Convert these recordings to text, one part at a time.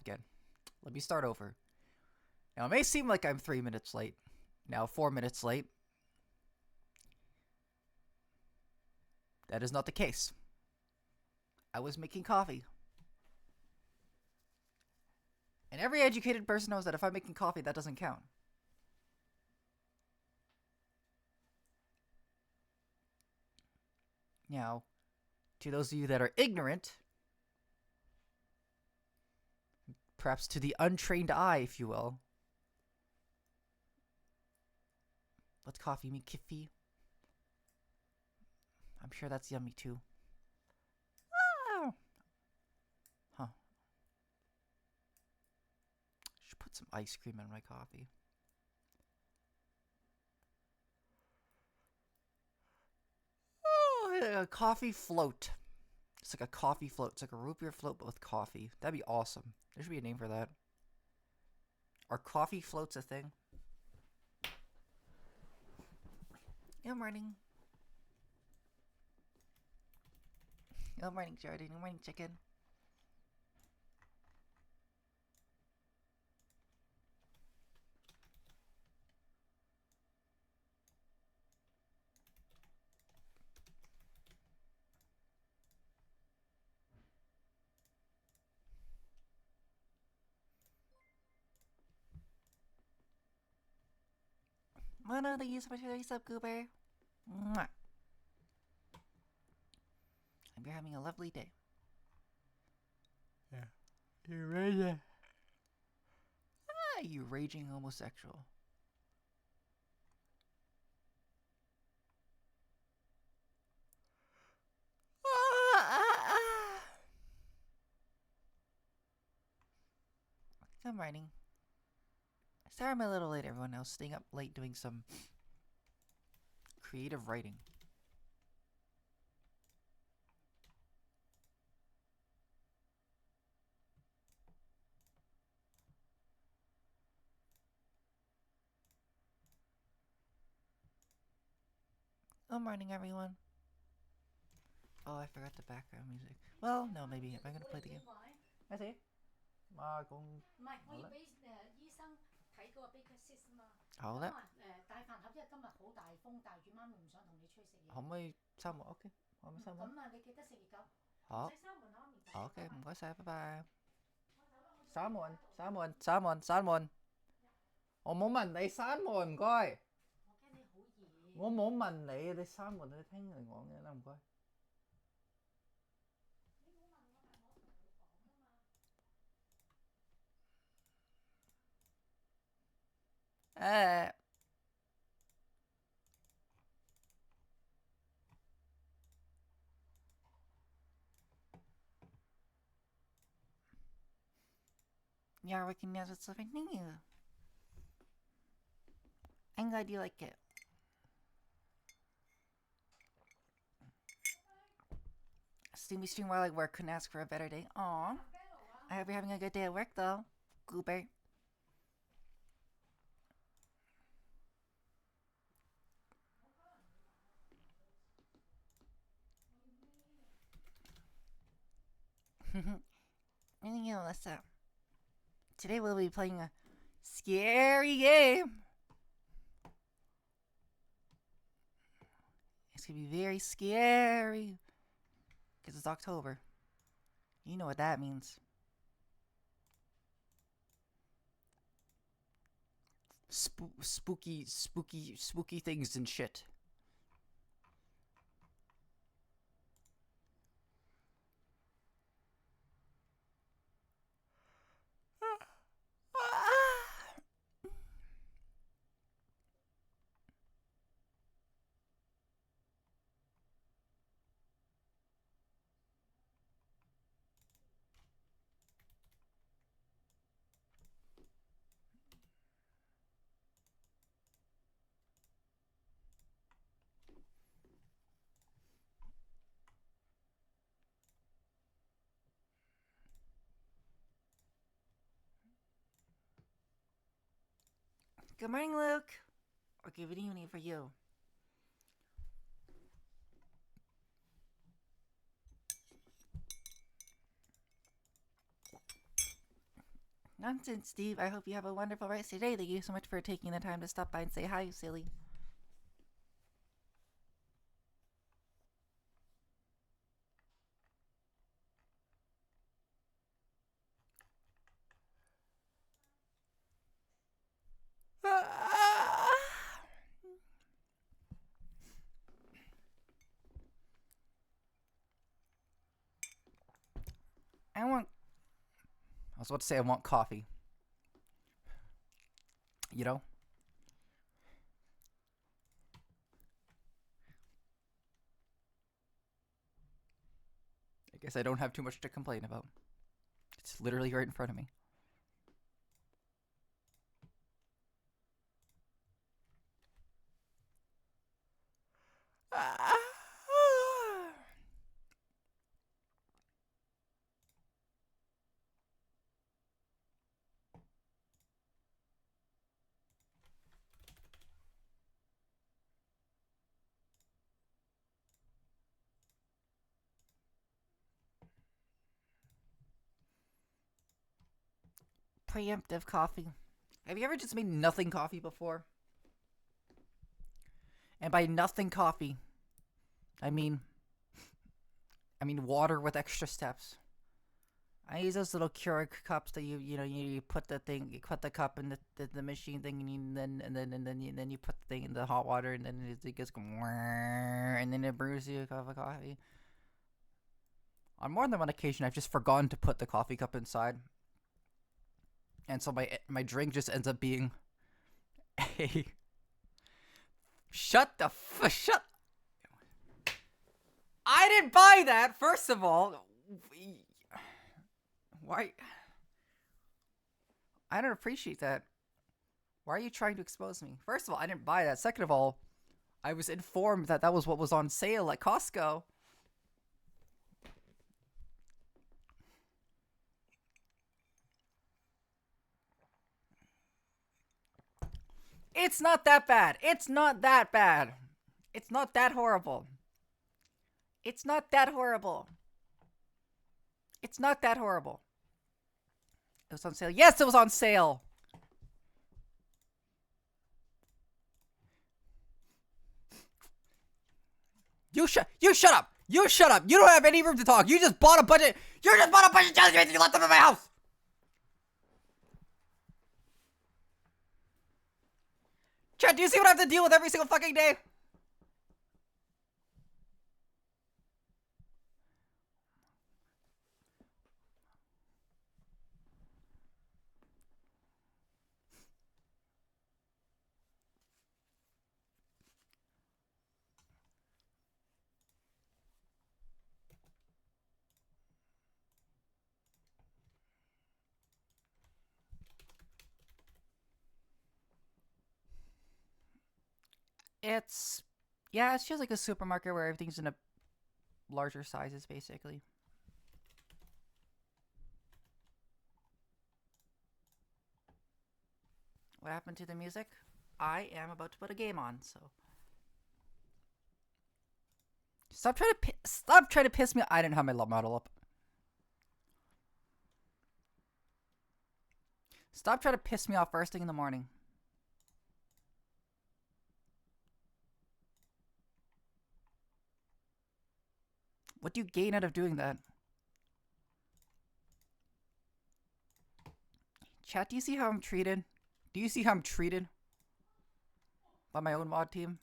again. Let me start over. Now, it may seem like I'm 3 minutes late. Now, 4 minutes late. That is not the case. I was making coffee. And every educated person knows that if I'm making coffee, that doesn't count. Now, to those of you that are ignorant, perhaps to the untrained eye, if you will, let coffee make kiffy. I'm sure that's yummy too. Oh. Huh. Should put some ice cream in my coffee. Oh, a coffee float. It's like a coffee float. It's like a root beer float, but with coffee. That'd be awesome. There should be a name for that. Are coffee floats a thing? Good morning. Good morning, Jordan. Good morning, chicken. Thank you so much for the sub, Cooper. Mwah. And you're having a lovely day. Yeah. You're raging. Ah, you raging homosexual. Good morning. Sorry I'm a little late, everyone. I was staying up late doing some creative writing. Good morning, everyone. Oh, I forgot the background music. Well, no, maybe. Am I going to play the game? I see. Mà con...好咧。可唔可以閂門 ？OK， 可唔可以閂門？咁啊，你記得食熱狗。好。唔使閂門啊，唔該。OK， 唔該晒，拜拜。閂門，閂門，閂門，閂門。我冇問你閂門，唔該。我驚你好熱。我冇問你，你閂門，你聽人講嘅啦，唔該。You're working as with something new. I'm glad you like it. Steamy stream while I work, couldn't ask for a better day. Aww. I hope you're having a good day at work though, Goober. Melissa. Today we'll be playing a scary game. It's gonna be very scary. Because it's October. You know what that means. Spooky things and shit. Good morning, Luke. Or good evening for you. Nonsense, Steve. I hope you have a wonderful rest of your day. Thank you so much for taking the time to stop by and say hi, silly. I was about to say I want coffee. You know? I guess I don't have too much to complain about. It's literally right in front of me. Preemptive coffee. Have you ever just made nothing coffee before? And by nothing coffee, I mean water with extra steps. I use those little Keurig cups that you put the thing, you put the cup in the machine thing, and then you put the thing in the hot water, and then it gets and then it brews you a cup of coffee. On more than one occasion, I've just forgotten to put the coffee cup inside, and so my drink just ends up being a shut. I didn't buy that. First of all, why? I don't appreciate that. Why are you trying to expose me? First of all, I didn't buy that. Second of all, I was informed that that was what was on sale at Costco. It's not that bad. It's not that bad. It's not that horrible. It's not that horrible. It's not that horrible. It was on sale. Yes, it was on sale. You shut up. You shut up. You don't have any room to talk. You just bought a bunch of jelly beans and you left them in my house. Chad, do you see what I have to deal with every single fucking day? It's just like a supermarket where everything's in a larger sizes, basically. What happened to the music? I am about to put a game on, so stop trying to piss me. I didn't have my love model up. Stop trying to piss me off first thing in the morning. What do you gain out of doing that? Chat, do you see how I'm treated? Do you see how I'm treated by my own mod team?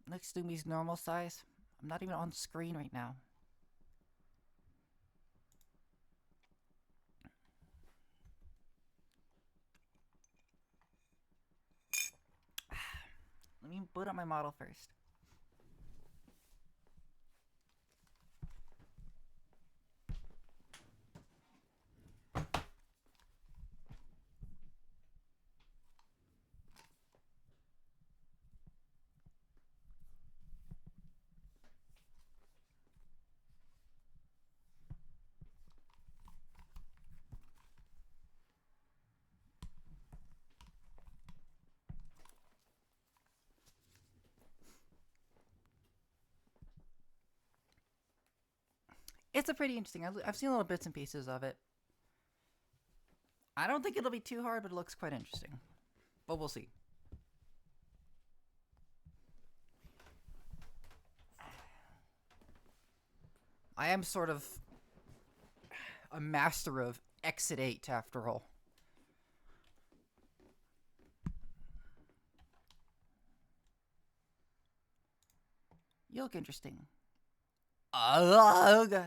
Next to me's normal size. I'm not even on screen right now. Let me boot up my model first. It's a pretty interesting. I've seen little bits and pieces of it. I don't think it'll be too hard, but it looks quite interesting. But we'll see. I am sort of a master of Exit 8 after all. You look interesting.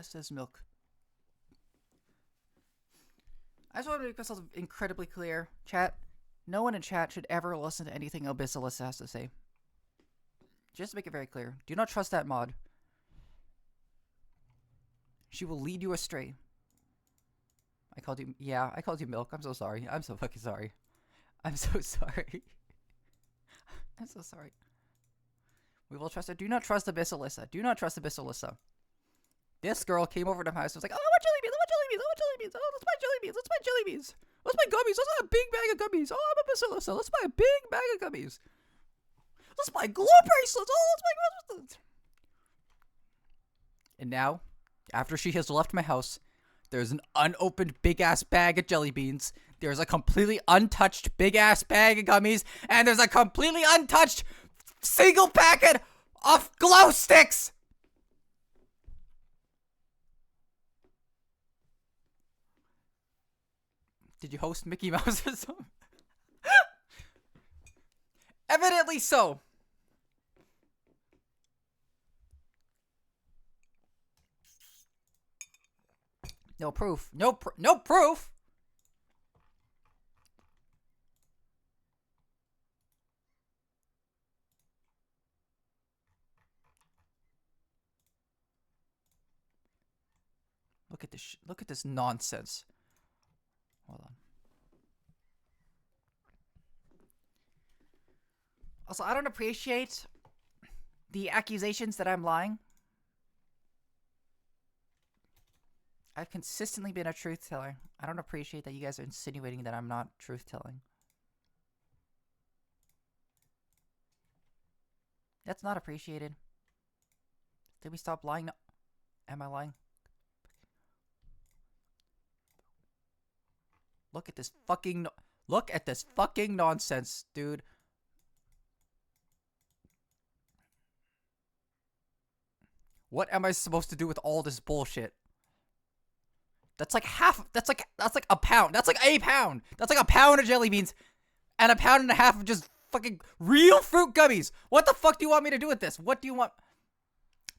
Says Milk. I just want to make myself incredibly clear. Chat, no one in chat should ever listen to anything Abyssalism has to say. Just to make it very clear. Do not trust that mod. She will lead you astray. I called you... Yeah, I called you Milk. I'm so sorry. I'm so fucking sorry. I'm so sorry. I'm so sorry. We will trust her. Do not trust Abyssalism. Do not trust Abyssalism. This girl came over to my house and was like, oh, I want jelly beans. I want jelly beans. I want jelly beans. Oh, let's buy jelly beans. Let's buy jelly beans. Let's buy gummies. Let's buy a big bag of gummies. Oh, I'm Abyssalism. Let's buy a big bag of gummies. Let's buy glow bracelets. Oh, let's buy glow bracelets. And now, after she has left my house, there's an unopened big-ass bag of jelly beans. There's a completely untouched big-ass bag of gummies. And there's a completely untouched single packet of glow sticks. Did you host Mickey Mouse or something? Evidently so. No proof. No proof. Look at this. Look at this nonsense. Hold on. Also, I don't appreciate the accusations that I'm lying. I've consistently been a truth teller. I don't appreciate that you guys are insinuating that I'm not truth telling. That's not appreciated. Did we stop lying? No. Am I lying? Look at this fucking nonsense, dude. What am I supposed to do with all this bullshit? That's like half. That's like a pound. That's like a pound. That's like a pound of jelly beans and a pound and a half of just fucking real fruit gummies. What the fuck do you want me to do with this? What do you want?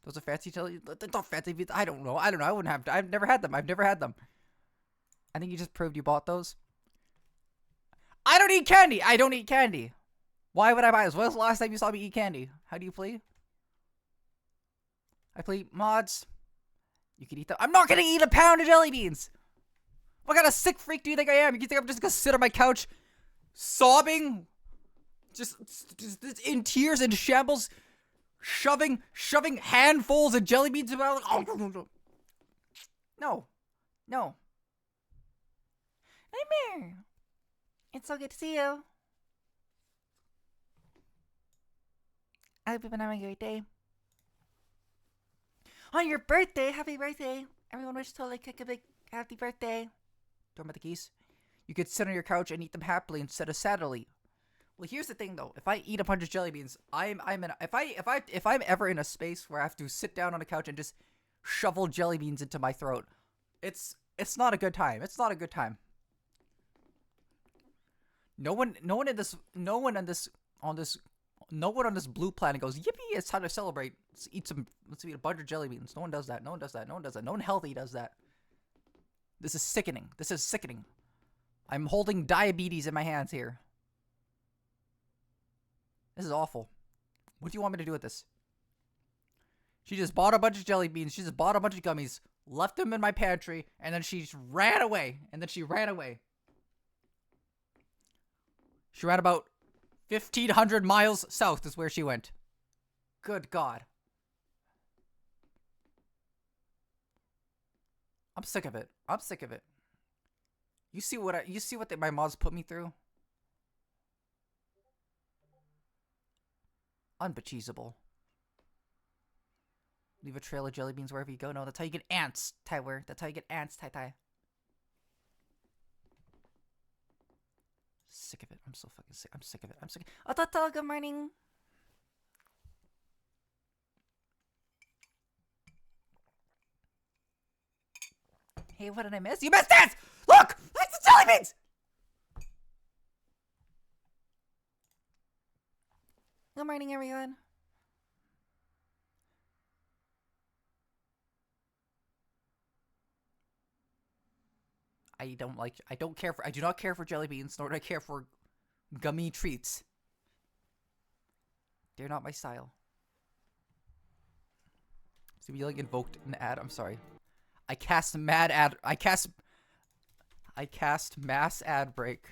Those are fancy jelly. They're not fancy. I don't know. I wouldn't have. I've never had them. I think you just proved you bought those. I don't eat candy. I don't eat candy. Why would I buy this? When was the last time you saw me eat candy? How do you play? I play mods. You can eat them. I'm not gonna eat a pound of jelly beans. What kind of sick freak do you think I am? You think I'm just gonna sit on my couch, sobbing, just in tears and shambles, shoving handfuls of jelly beans in my mouth? Oh, no. Nightmare. It's so good to see you. I hope you've been having a great day. On your birthday, happy birthday. Everyone wish Totally Kick a big happy birthday. Talking about the keys. You could sit on your couch and eat them happily instead of sadly. Well, here's the thing though. If I eat a bunch of jelly beans, if I'm ever in a space where I have to sit down on a couch and just shovel jelly beans into my throat, it's not a good time. It's not a good time. No one on this blue planet goes, yippee, it's time to celebrate. Let's eat a bunch of jelly beans. No one does that. No one healthy does that. This is sickening. I'm holding diabetes in my hands here. This is awful. What do you want me to do with this? She just bought a bunch of jelly beans. She just bought a bunch of gummies, left them in my pantry, and then she ran away. She ran about 1,500 miles south is where she went. Good God. I'm sick of it. You see what my mods put me through? Unbecheesable. Leave a trail of jelly beans wherever you go. No, that's how you get ants, Tywer. That's how you get ants, Tai. Sick of it. I'm so fucking sick. I'm sick of it. I'm sick. Oh, Toto, good morning. Hey, what did I miss? You missed this! Look! That's the jelly beans! Good morning, everyone. I do not care for jelly beans, nor do I care for gummy treats. They're not my style. To be like invoked an ad, I'm sorry. I cast mass ad break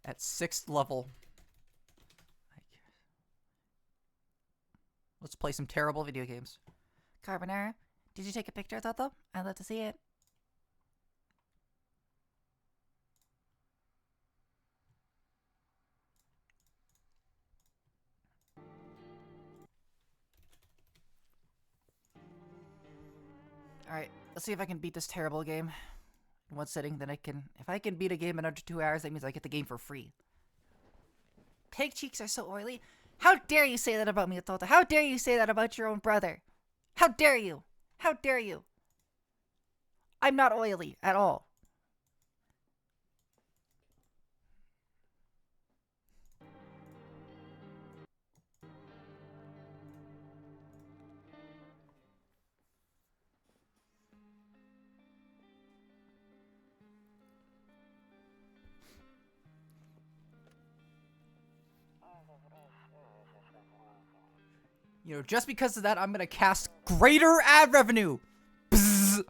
at 6th level. Let's play some terrible video games. Carbonara, did you take a picture of that though? I'd love to see it. Alright, let's see if I can beat this terrible game in one sitting. Then if I can beat a game in under 2 hours, that means I get the game for free. Pig cheeks are so oily. How dare you say that about me, Tota? How dare you say that about your own brother? How dare you? How dare you? I'm not oily at all. You know, just because of that, I'm gonna cast greater ad revenue. Bzz.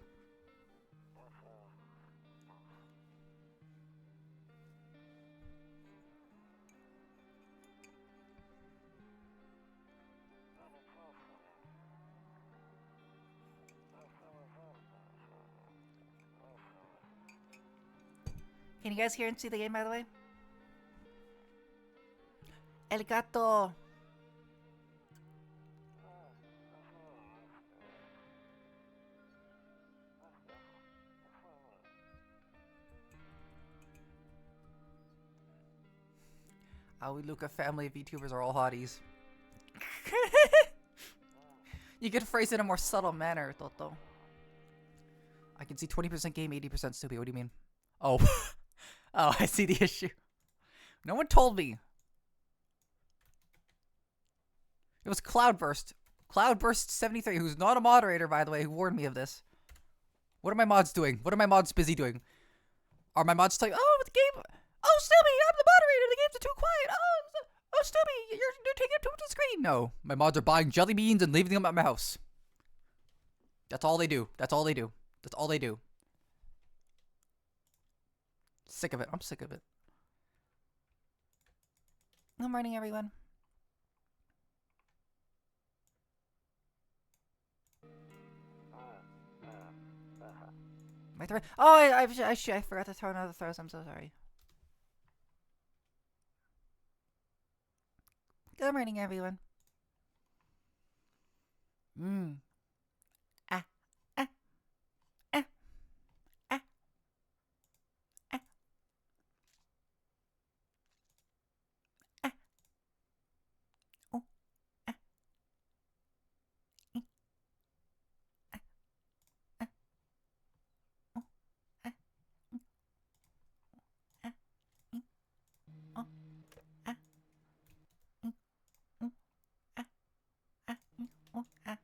Can you guys hear and see the game, by the way? El gato. We look, a family of VTubers are all hotties. You could phrase it in a more subtle manner, Toto. I can see 20% game, 80% stupid. What do you mean? Oh. Oh, I see the issue. No one told me. It was Cloudburst. Cloudburst73, who's not a moderator, by the way, who warned me of this. What are my mods doing? What are my mods busy doing? Are my mods telling, oh, the game... Oh, Stubby, I'm the moderator. The games are too quiet. Oh, Stubby, you're taking up too much of the screen. No, my mods are buying jelly beans and leaving them at my house. That's all they do. That's all they do. That's all they do. Sick of it. I'm sick of it. Good morning, everyone. My throw. Oh, I forgot to throw another throws. I'm so sorry. Good morning, everyone. Ah, ah, ah, ah, ah, ah. Oh, ah, ah, ah, oh, ah, ah, oh, ah.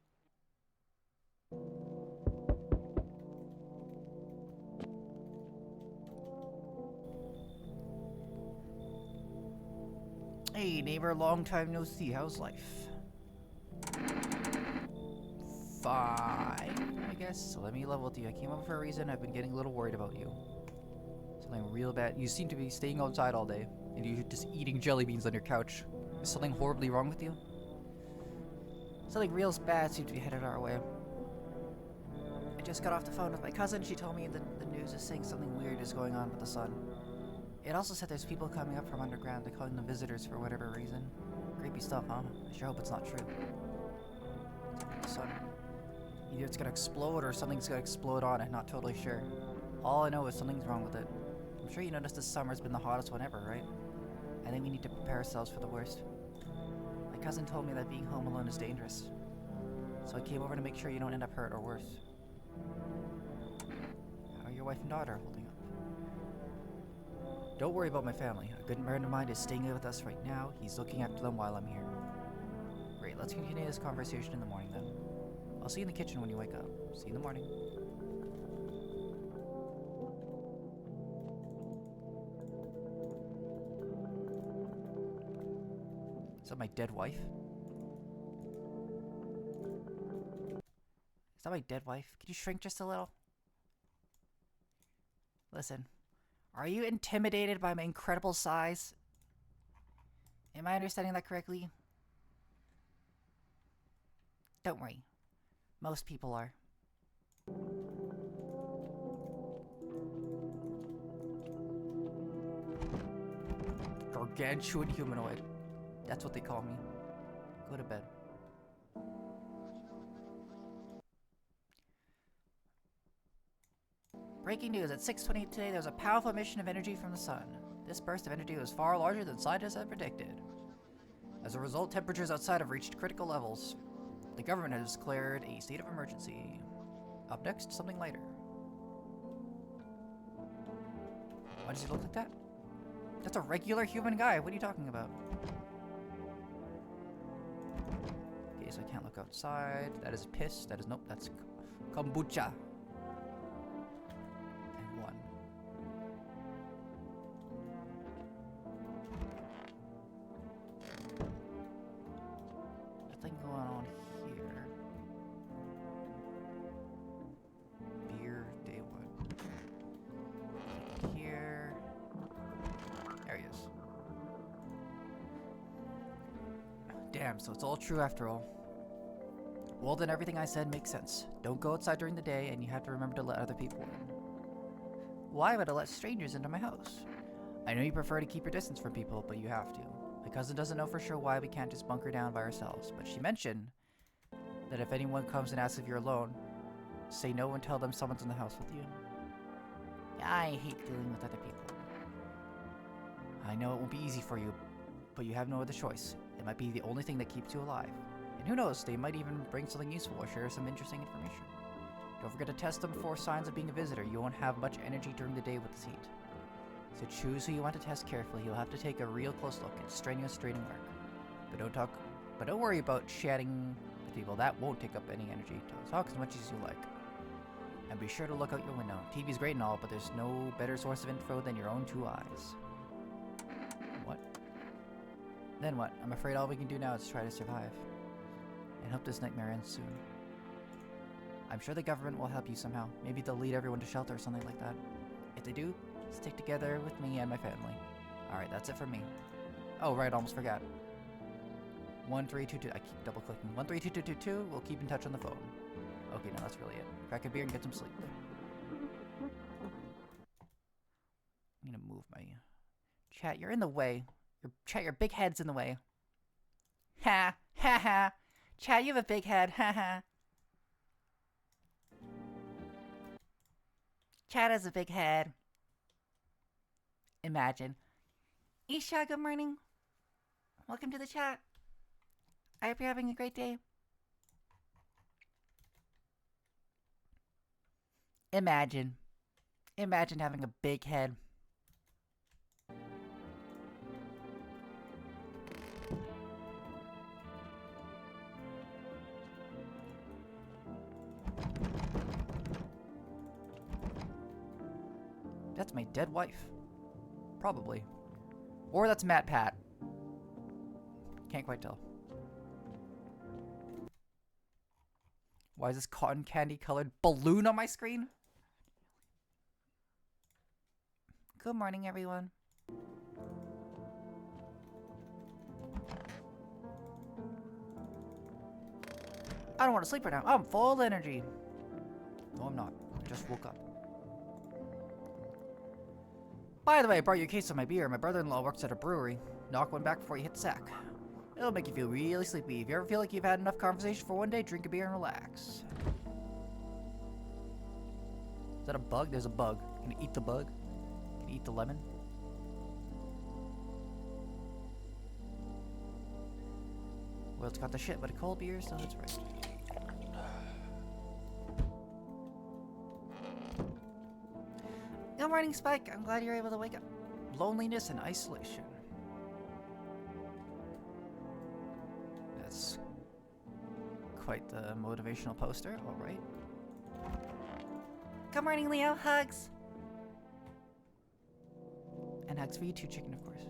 Hey neighbor, long time no see. How's life? Fine, I guess. So let me level with you. I came over for a reason. I've been getting a little worried about you. Something real bad. You seem to be staying outside all day, and you're just eating jelly beans on your couch. Is something horribly wrong with you? Something real bad seems to be headed our way. I just got off the phone with my cousin. She told me the news is saying something weird is going on with the sun. It also said there's people coming up from underground. They're calling them visitors for whatever reason. Creepy stuff, huh? I sure hope it's not true. So, either it's gonna explode or something's gonna explode on it, not totally sure. All I know is something's wrong with it. I'm sure you noticed this summer's been the hottest one ever, right? I think we need to prepare ourselves for the worst. My cousin told me that being home alone is dangerous. So I came over to make sure you don't end up hurt or worse. How are your wife and daughter holding up? Don't worry about my family. A good friend of mine is staying with us right now. He's looking after them while I'm here. Great, let's continue this conversation in the morning then. I'll see you in the kitchen when you wake up. See you in the morning. Is that my dead wife? Is that my dead wife? Can you shrink just a little? Listen, are you intimidated by my incredible size? Am I understanding that correctly? Don't worry. Most people are. Gargantuan humanoid. That's what they call me. Go to bed. Breaking news, at 6:28 today, there was a powerful emission of energy from the sun. This burst of energy was far larger than scientists had predicted. As a result, temperatures outside have reached critical levels. The government has declared a state of emergency. Up next, something lighter. Why does he look like that? That's a regular human guy. What are you talking about? Okay, so I can't look outside. That is piss. That is nope. That's kombucha. And one. Nothing going on here. Beer, day one. Here. There he is. Damn, so it's all true after all. Well, then everything I said makes sense. Don't go outside during the day, and you have to remember to let other people in. Why would I let strangers into my house? I know you prefer to keep your distance from people, but you have to. My cousin doesn't know for sure why we can't just bunker down by ourselves, but she mentioned that if anyone comes and asks if you're alone, say no and tell them someone's in the house with you. I hate dealing with other people. I know it won't be easy for you, but you have no other choice. It might be the only thing that keeps you alive. And who knows, they might even bring something useful or share some interesting information. Don't forget to test them for signs of being a visitor. You won't have much energy during the day with this heat. So choose who you want to test carefully. You'll have to take a real close look. It's strenuous, draining work. But don't worry about chatting with people. That won't take up any energy. Talk as much as you like. And be sure to look out your window. TV's great and all, but there's no better source of info than your own two eyes. What? Then what? I'm afraid all we can do now is try to survive. And hope this nightmare ends soon. I'm sure the government will help you somehow. Maybe they'll lead everyone to shelter or something like that. If they do, stick together with me and my family. Alright, that's it for me. Oh, right, almost forgot. 13222. I keep double clicking. 132222. We'll keep in touch on the phone. Okay, no, that's really it. Crack a beer and get some sleep. I'm gonna move my chat. You're in the way. Your big head's in the way. Ha! Ha ha! Chat, you have a big head. Ha ha! Chat has a big head. Imagine. Isha, good morning. Welcome to the chat. I hope you're having a great day. Imagine. Imagine having a big head. That's my dead wife. Probably. Or that's Matt Pat. Can't quite tell. Why is this cotton candy colored balloon on my screen? Good morning, everyone. I don't want to sleep right now. I'm full of energy. No, I'm not. I just woke up. By the way, I brought you a case of my beer. My brother-in-law works at a brewery. Knock one back before you hit the sack. It'll make you feel really sleepy. If you ever feel like you've had enough conversation for one day, drink a beer and relax. Is that a bug? There's a bug. Can you eat the bug? Can you eat the lemon? Well, it's got the shit, but a cold beer, so that's right. Good morning, Spike. I'm glad you're able to wake up. Loneliness and isolation. That's quite the motivational poster. All right. Good morning, Leo. Hugs. And hugs for you too, chicken, of course.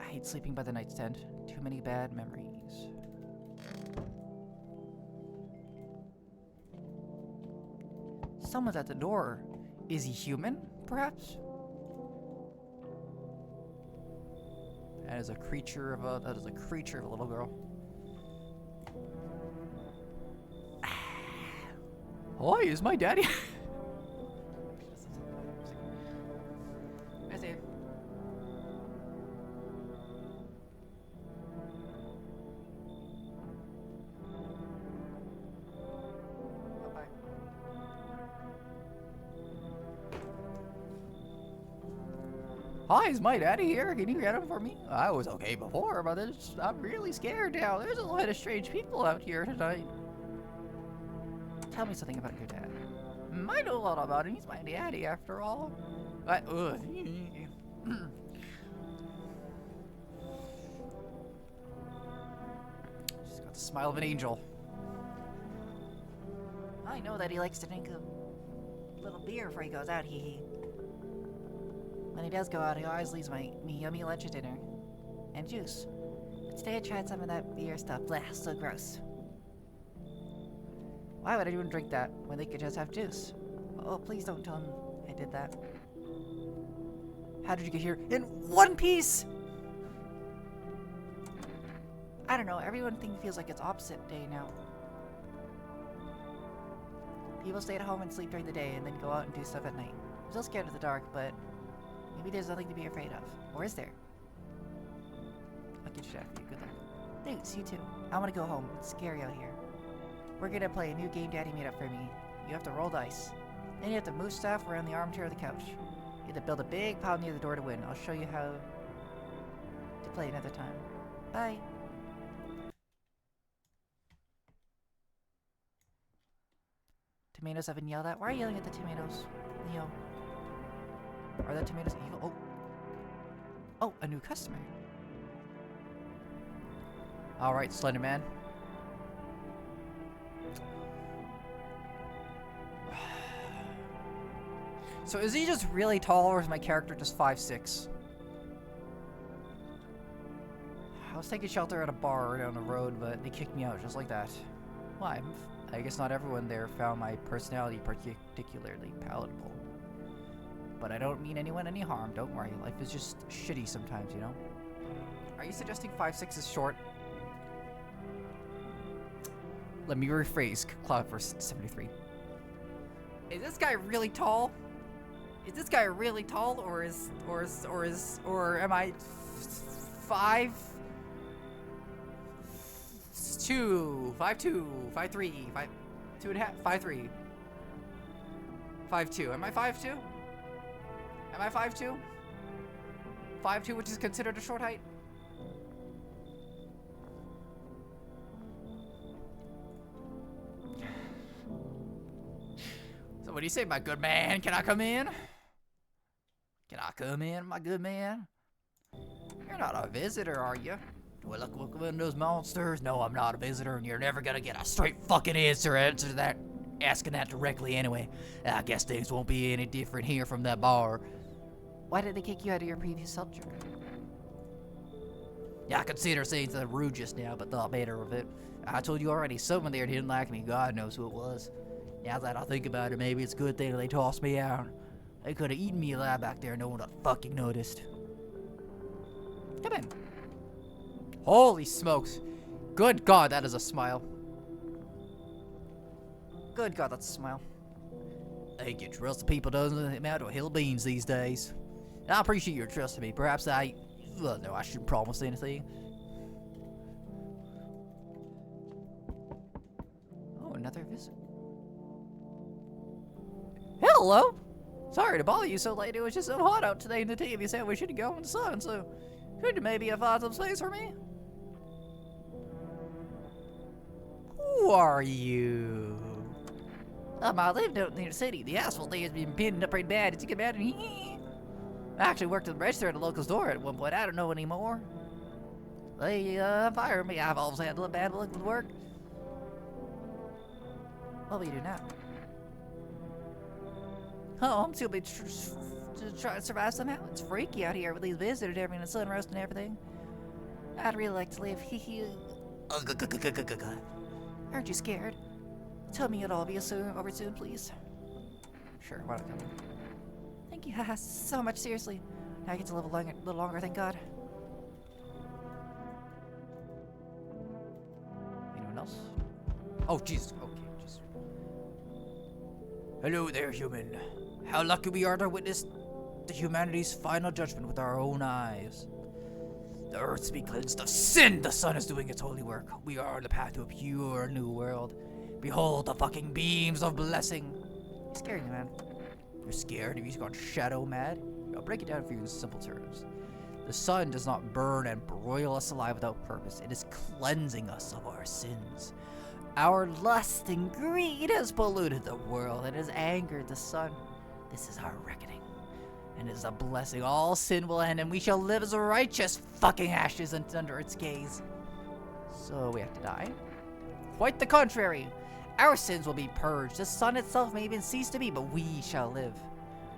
I hate sleeping by the nightstand. Too many bad memories. Someone's at the door. Is he human, perhaps? That is a creature of a little girl. Hi, is my daddy? I see. Bye-bye. Hi, is my daddy here? Can you get him for me? I was okay before, but I'm really scared now. There's a lot of strange people out here tonight. Tell me something about your dad. I know a lot about him. He's my daddy, after all. She's got the smile of an angel. I know that he likes to drink a little beer before he goes out, hee hee. When he does go out, he always leaves me yummy lunch or dinner. And juice. But today I tried some of that beer stuff. Blah, so gross. Why would anyone drink that when they could just have juice? Oh, please don't tell him I did that. How did you get here in one piece? I don't know, everyone feels like it's opposite day now. People stay at home and sleep during the day and then go out and do stuff at night. I'm still scared of the dark, but maybe there's nothing to be afraid of. Or is there? I'll get you after you. Good luck. Thanks, you too. I want to go home. It's scary out here. We're gonna play a new game Daddy made up for me. You have to roll dice. Then you have to move stuff around the armchair or the couch. You have to build a big pile near the door to win. I'll show you how to play another time. Bye. Tomatoes have been yelled at. Why are you yelling at the tomatoes, Leo? Are the tomatoes evil? Oh. Oh, a new customer. Alright, Slenderman. So is he just really tall, or is my character just 5'6"? I was taking shelter at a bar down the road, but they kicked me out just like that. Why? I guess not everyone there found my personality particularly palatable. But I don't mean anyone any harm, don't worry. Life is just shitty sometimes, you know? Are you suggesting 5'6" is short? Let me rephrase Cloud verse 73. Is this guy really tall? Is this guy really tall, or am I 5'2", 5'2", 5'3", 2.5", 5'3", 5'2"? Am I 5'2"? Am I 5'2"? 5'2", which is considered a short height? So what do you say, my good man? Can I come in? Can I come in, my good man? You're not a visitor, are you? Do I look like one of those monsters? No, I'm not a visitor, and you're never gonna get a straight fucking answer to that. Asking that directly anyway. I guess things won't be any different here from that bar. Why did they kick you out of your previous shelter? Yeah, I consider saying something rude just now, but thought better of it. I told you already, someone there didn't like me. God knows who it was. Now that I think about it, maybe it's a good thing they tossed me out. They could have eaten me alive back there and no one would have fucking noticed. Come in. Holy smokes. Good God, that is a smile. Good God, that's a smile. I think you trust the people doesn't amount to hill beans these days. I appreciate your trust in me. Perhaps I Well, no, I shouldn't promise anything. Oh, another visit. Hello! Sorry to bother you so late. It was just so hot out today, and the TV said we should go in the sun, so could you maybe find some space for me? Who are you? I live out near the city. The asphalt there has been pinned up pretty bad. As you can imagine. I actually worked at the register at a local store at one point. I don't know anymore. They fired me. I've always had a little bad luck with work. What will you do now? Oh, I'm still trying to survive somehow. It's freaky out here with these visitors every the sun roasting and everything. I'd really like to live. Aren't you scared? Tell me it'll all be over soon, please. Sure, why not come? Thank you, so much, seriously. Now I get to live a little longer, thank God. Anyone else? Oh, Jesus. Okay, Jesus. Hello there, human. How lucky we are to witness the humanity's final judgment with our own eyes. The earth be cleansed of sin. The sun is doing its holy work. We are on the path to a pure new world. Behold the fucking beams of blessing. It's scary, man. You're scared? Have you gone shadow mad? I'll break it down for you in simple terms. The sun does not burn and broil us alive without purpose. It is cleansing us of our sins. Our lust and greed has polluted the world and has angered the sun. This is our reckoning. And it is a blessing. All sin will end and we shall live as righteous fucking ashes under its gaze. So we have to die? Quite the contrary. Our sins will be purged. The sun itself may even cease to be, but we shall live.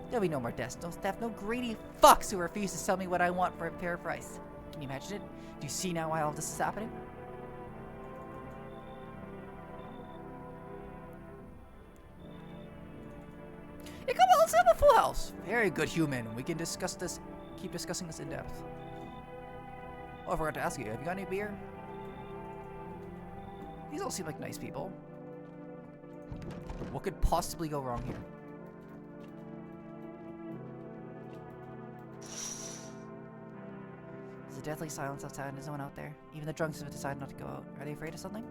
There'll be no more death, no greedy fucks who refuse to sell me what I want for a fair price. Can you imagine it? Do you see now why all this is happening? Hey, come on, let's have a full house. Very good, human. We can discuss this, keep discussing this in depth. Oh, I forgot to ask you, have you got any beer? These all seem like nice people. What could possibly go wrong here? There's a deathly silence outside and there's no one out there. Even the drunks have decided not to go out. Are they afraid of something?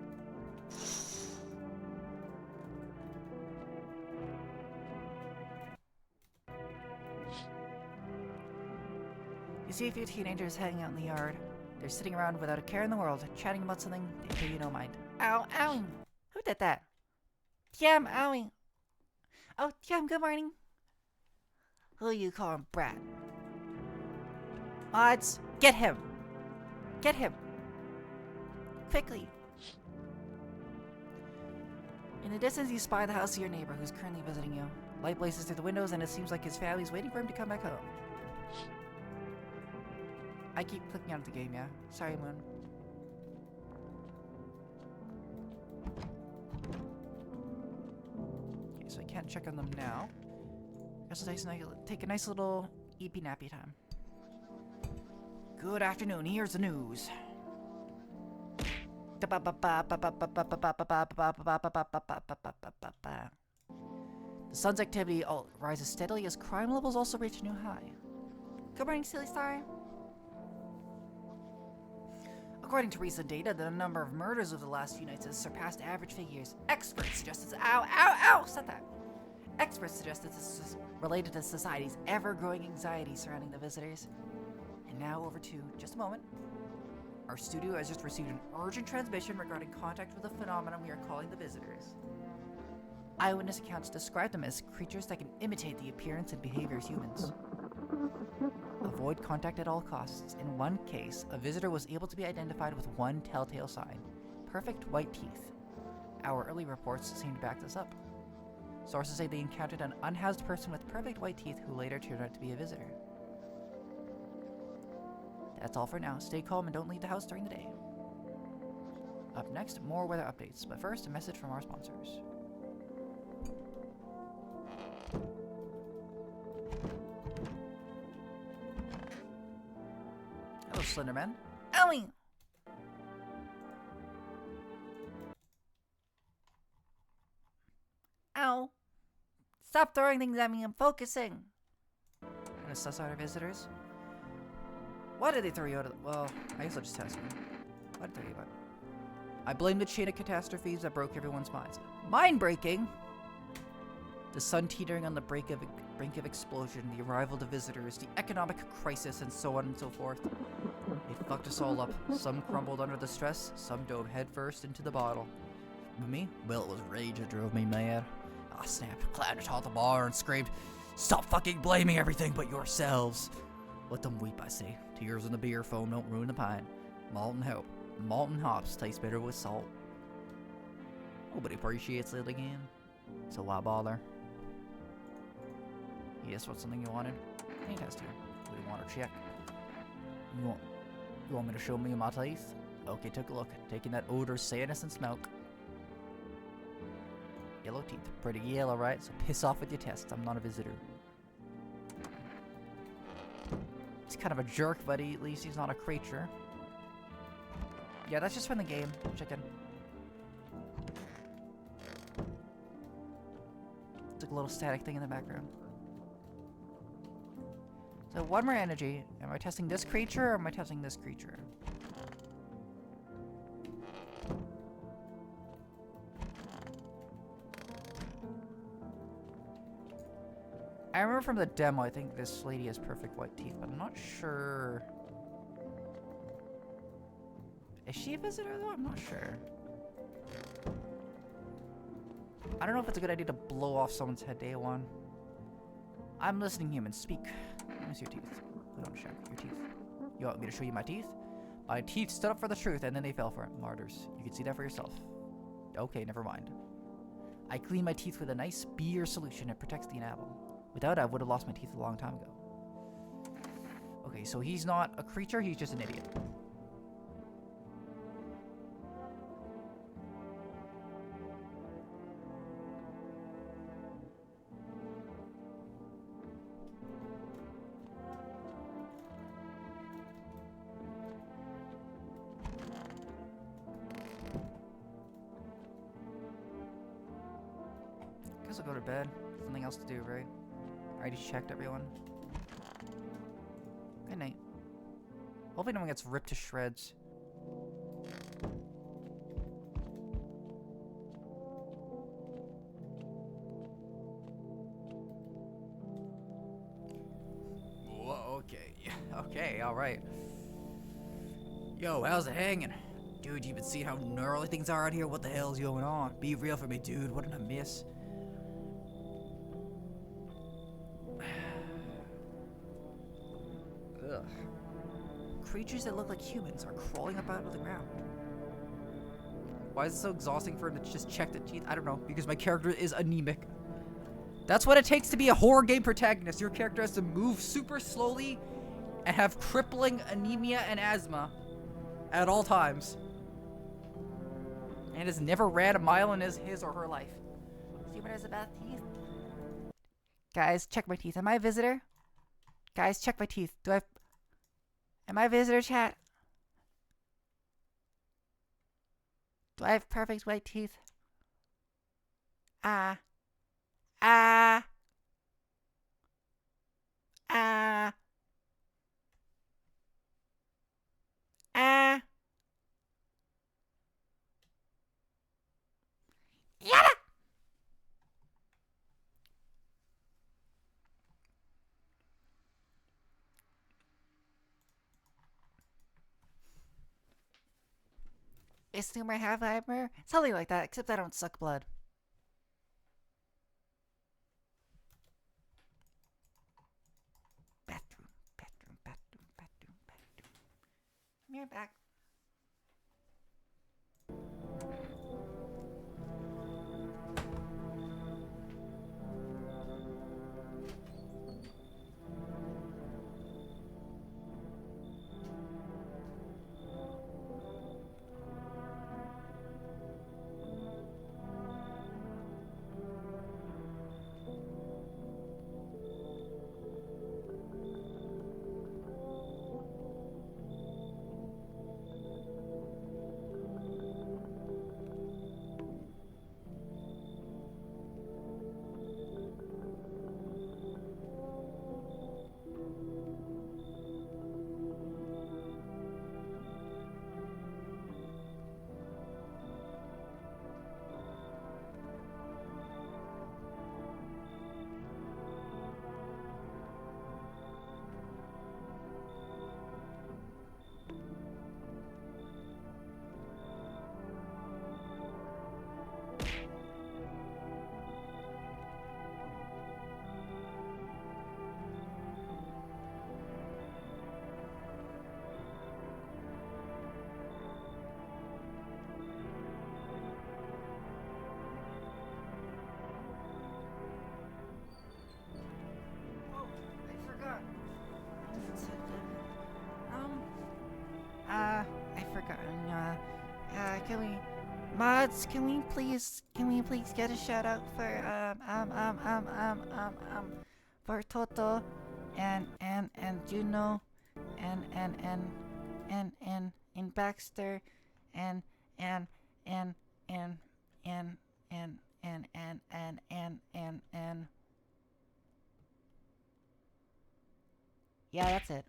You see a few teenagers hanging out in the yard. They're sitting around without a care in the world, chatting about something they pay you no mind. Ow, owie! Who did that? Tim, owie! Oh, Tim, good morning. Who you calling Brat? Odds, get him! Get him! Quickly! In the distance, you spy the house of your neighbor who's currently visiting you. Light blazes through the windows, and it seems like his family's waiting for him to come back home. I keep clicking out of the game, yeah? Sorry, Moon. Okay, so I can't check on them now. Guess I'll take a nice little eepy nappy time. Good afternoon, here's the news. The sun's activity rises steadily as crime levels also reach a new high. Good morning, Silly Star. According to recent data, the number of murders over the last few nights has surpassed average figures. Experts suggest it's stop that. Experts suggest that this is related to society's ever-growing anxiety surrounding the visitors. And now over to just a moment. Our studio has just received an urgent transmission regarding contact with a phenomenon we are calling the visitors. Eyewitness accounts describe them as creatures that can imitate the appearance and behavior as humans. Avoid contact at all costs. In one case, a visitor was able to be identified with one telltale sign: perfect white teeth. Our early reports seem to back this up. Sources say they encountered an unhoused person with perfect white teeth who later turned out to be a visitor. That's all for now. Stay calm and don't leave the house during the day. Up next, more weather updates, but first, a message from our sponsors. Hello, Slenderman. Owie! Ow! Stop throwing things at me, I'm focusing! I'm gonna suss out our visitors. Why did they throw you out of the... Well, I guess I'll just test you. Why did they throw you out? I blame the chain of catastrophes that broke everyone's minds. Mind breaking? The sun teetering on the brink of explosion, the arrival of the visitors, the economic crisis, and so on and so forth. It fucked us all up. Some crumbled under the stress, some dove headfirst into the bottle. With me? Well, it was rage that drove me mad. I snapped, clattered atop the bar, and screamed, "Stop fucking blaming everything but yourselves!" Let them weep, I say. Tears in the beer, foam don't ruin the pine. Malt and hops taste better with salt. Nobody appreciates it again, so why bother? Yes, what's something you wanted? Any test here. What do you want to check? You want me to show me my teeth? Okay, take a look. Taking that odor, sadness, and smoke. Yellow teeth. Pretty yellow, right? So piss off with your tests. I'm not a visitor. He's kind of a jerk, but at least he's not a creature. Yeah, that's just from the game. Chicken. It's like a little static thing in the background. So one more energy. Am I testing this creature or am I testing this creature? I remember from the demo, I think this lady has perfect white teeth, but I'm not sure. Is she a visitor though? I'm not sure. I don't know if it's a good idea to blow off someone's head day one. I'm listening, human. Speak. Let me see your teeth. I don't check your teeth. You want me to show you my teeth? My teeth stood up for the truth and then they fell for it. Martyrs. You can see that for yourself. Okay, never mind. I clean my teeth with a nice beer solution. It protects the enamel. Without it, I would have lost my teeth a long time ago. Okay, so he's not a creature, he's just an idiot. Guess I'll go to bed. Something else to do, right? I already checked everyone. Good night. Hopefully no one gets ripped to shreds. Whoa, okay. Okay, alright. Yo, how's it hanging? Dude, you been seeing how gnarly things are out here? What the hell's going on? Be real for me, dude. What did I miss? Ugh. Creatures that look like humans are crawling up out of the ground. Why is it so exhausting for him to just check the teeth? I don't know. Because my character is anemic. That's what it takes to be a horror game protagonist. Your character has to move super slowly and have crippling anemia and asthma at all times. And has never ran a mile in his or her life. See what is about teeth? Guys, check my teeth. Am I a visitor? Guys, check my teeth. Am I a visitor, chat? Do I have perfect white teeth? Ah. Ah. Ah. Ah. Yada! Assume I have armor? Something like that, except I don't suck blood. Bathroom. You're back. Mods, can we please get a shout out for Toto and Juno and Baxter and yeah, that's it.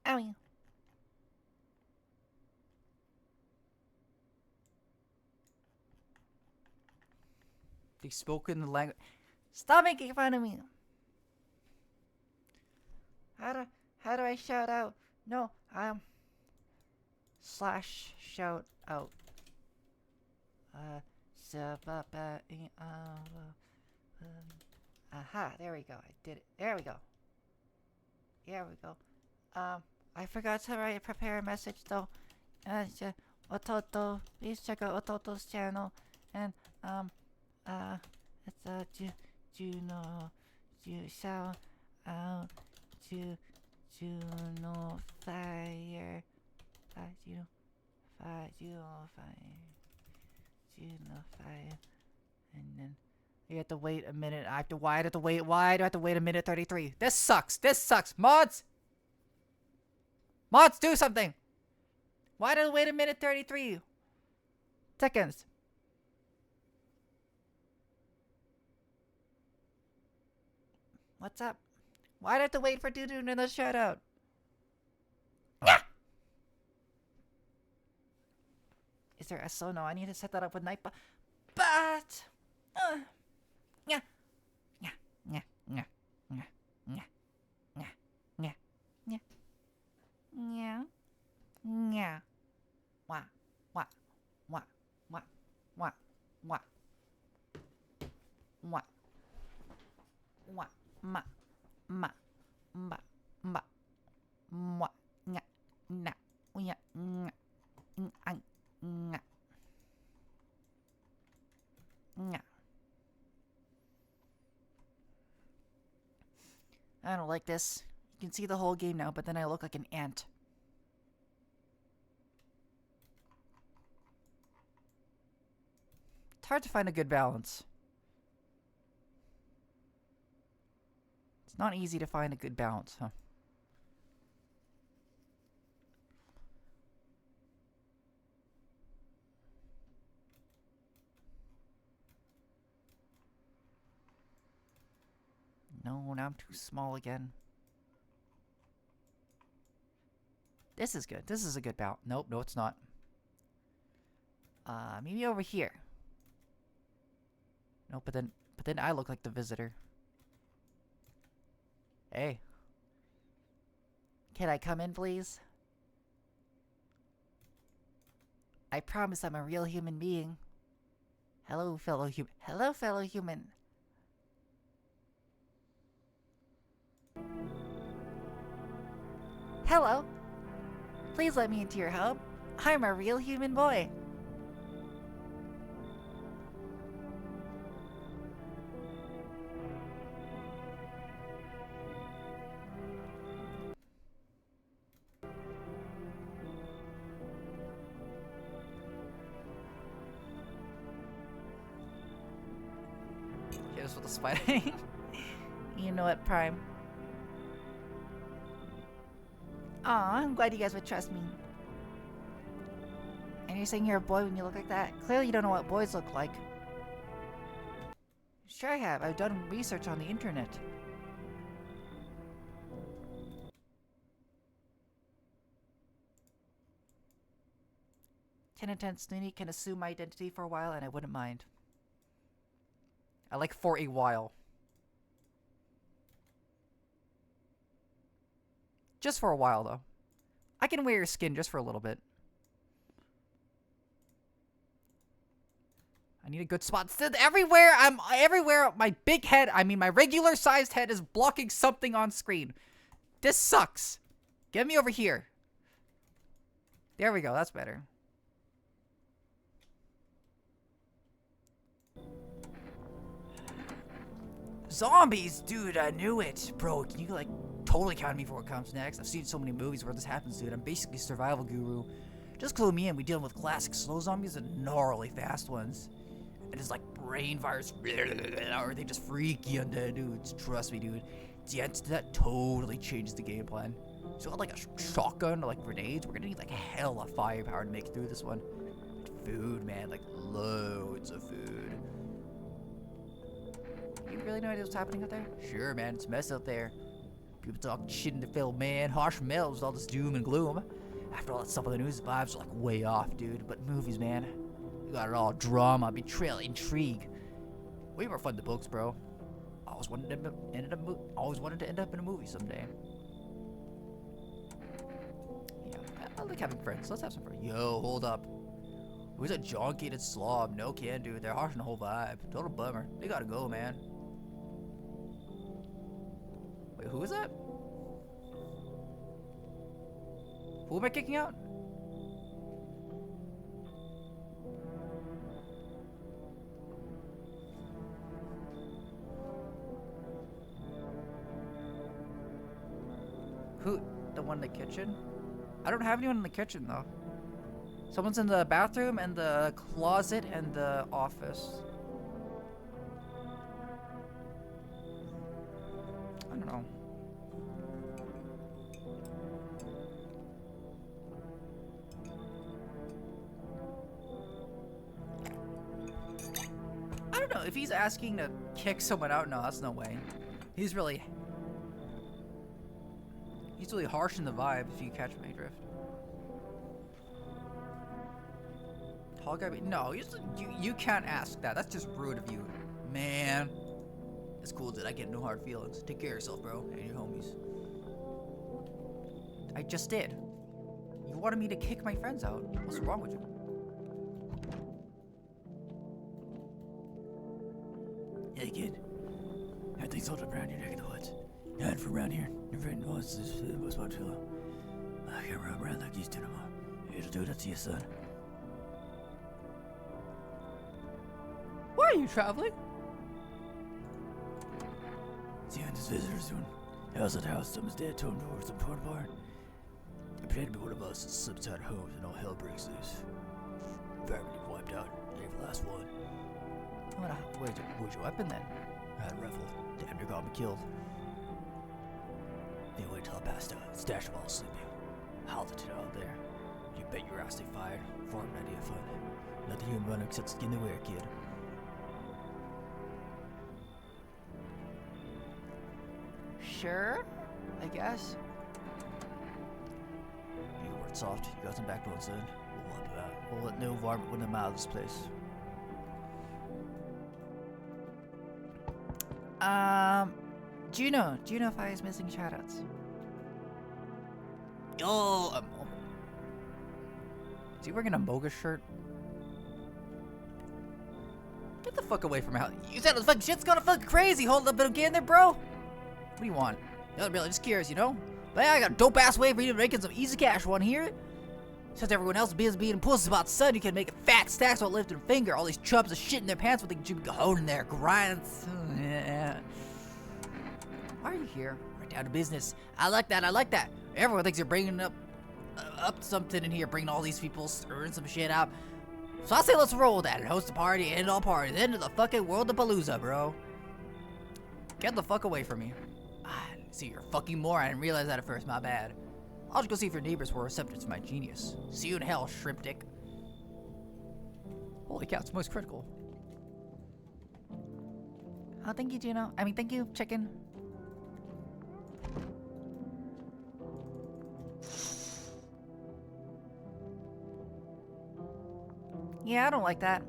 Owie. They spoke in the language. Stop making fun of me. How do I shout out? No, slash shout out. Aha, there we go. I did it. There we go. There we go. I forgot to prepare a message though. Ototo, please check out Ototo's channel. And, it's Juno, shout out to Juno Fire. Juno Fire. And then you have to wait a minute. Why do I have to wait a minute 33? This sucks. Mods, do something. Why did I wait a minute 33 seconds? What's up? Why'd I have to wait for Doo-Doo to the shout out? Yeah. Is there a SO? No, I need to set that up with Nightbot. But yeah. I don't like this. You can see the whole game now, but then I look like an ant. It's hard to find a good balance. It's not easy to find a good balance, huh? No, now I'm too small again. This is good. This is a good balance. Nope, no it's not. Maybe over here. No, but then I look like the visitor. Hey. Can I come in, please? I promise I'm a real human being. Hello, fellow human. Hello, fellow human. Hello. Please let me into your home. I'm a real human boy. Here's with the spider. You know what, Prime? Aw, I'm glad you guys would trust me. And you're saying you're a boy when you look like that? Clearly you don't know what boys look like. Sure I have. I've done research on the internet. 10 and 10 Snooty can assume my identity for a while and I wouldn't mind. I like for a while. Just for a while, though. I can wear your skin just for a little bit. I need a good spot. Everywhere, my big head, my regular sized head is blocking something on screen. This sucks. Get me over here. There we go, that's better. Zombies, dude, I knew it. Bro, can you totally count me for what comes next? I've seen so many movies where this happens, dude. I'm basically a survival guru. Just clue me in. We dealing with classic slow zombies and gnarly fast ones. And it's like brain virus, or they just freaky undead dudes. Trust me, dude. The answer to that totally changes the game plan. So like a shotgun or like grenades, we're gonna need like hella firepower to make it through this one. Food, man, like loads of food. You really know what's happening out there? Sure, man, it's a mess out there. People talk shit in the film, man. Harsh melts, all this doom and gloom. After all that stuff on the news, the vibes are like way off, dude. But movies, man, you got it all: drama, betrayal, intrigue. Way more fun than books, bro. Always wanted to end up in a movie someday. Yeah, I like having friends. Let's have some friends. Yo, hold up. Who's a jonkated slob? No can, dude. They're harshing the whole vibe. Total bummer. They gotta go, man. Wait, who is that? Who am I kicking out? Who? The one in the kitchen? I don't have anyone in the kitchen, though. Someone's in the bathroom and the closet and the office. I don't know. I don't know. If he's asking to kick someone out, no, that's no way. He's really harsh in the vibe, if you catch my drift. Tall guy, no, you can't ask that. That's just rude of you, man. It's cool that I get no hard feelings. Take care of yourself, bro, and your homies. I just did. You wanted me to kick my friends out. What's wrong with you? Hey, kid. How things hold up around your neck of the woods? Not from around here. Your friend wants this most part fellow. I can't run around like these two no more. It'll do that to you, son. Why are you traveling? See how this visitor's doing. House at house, someone's dead, told him towards some torn apart. I pretend to be one of us that slips out of homes and all hell breaks loose. Family wiped out, every last one. Where's your weapon then? I had a rifle. Damn near got me killed. They wait till I passed out. Stashed them all sleeping. Howled it out there. You bet your ass they fired. Farm idea fun. Nothing you can run except skin to wear, kid. Sure, I guess. You worked soft. You got some backbone, son. We'll help you out. We'll let no varmint win them out of this place. Do you know if I was missing shoutouts? Oh, is he wearing a Moga shirt? Get the fuck away from my house. You said the fucking shit's gonna fucking crazy. Hold up, get in there, bro. What do you want? No, really, just curious, you know? But yeah, I got a dope ass way for you to making some easy cash. Want to hear it? Since everyone else is being pussies about sun, you can make fat stacks while lifting a finger. All these chubs are shit in their pants, but they can hold in their grinds. Why are you here? Right down to business. I like that. I like that. Everyone thinks you're bringing up something in here, bringing all these people, stirring some shit up. So I say let's roll with that and host a party, end all parties, end of the fucking world of Palooza, bro. Get the fuck away from me. See, you're a fucking moron. I didn't realize that at first. My bad. I'll just go see if your neighbors were receptive to my genius. See you in hell, shrimp dick. Holy cow, it's most critical. Oh, thank you, Juno. Thank you, chicken. Yeah, I don't like that.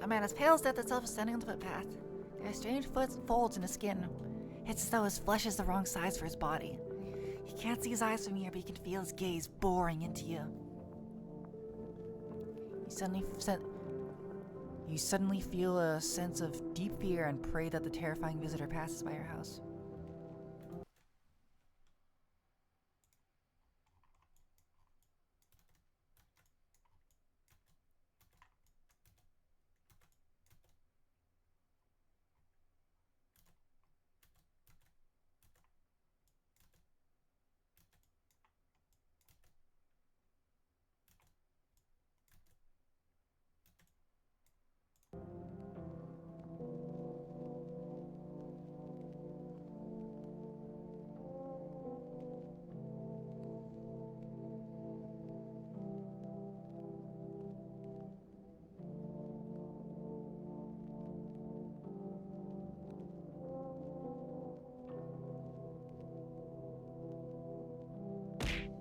A man as pale as death itself is standing on the footpath. There are strange folds in his skin. It's as though his flesh is the wrong size for his body. You can't see his eyes from here, but you can feel his gaze boring into you. You suddenly feel a sense of deep fear and pray that the terrifying visitor passes by your house.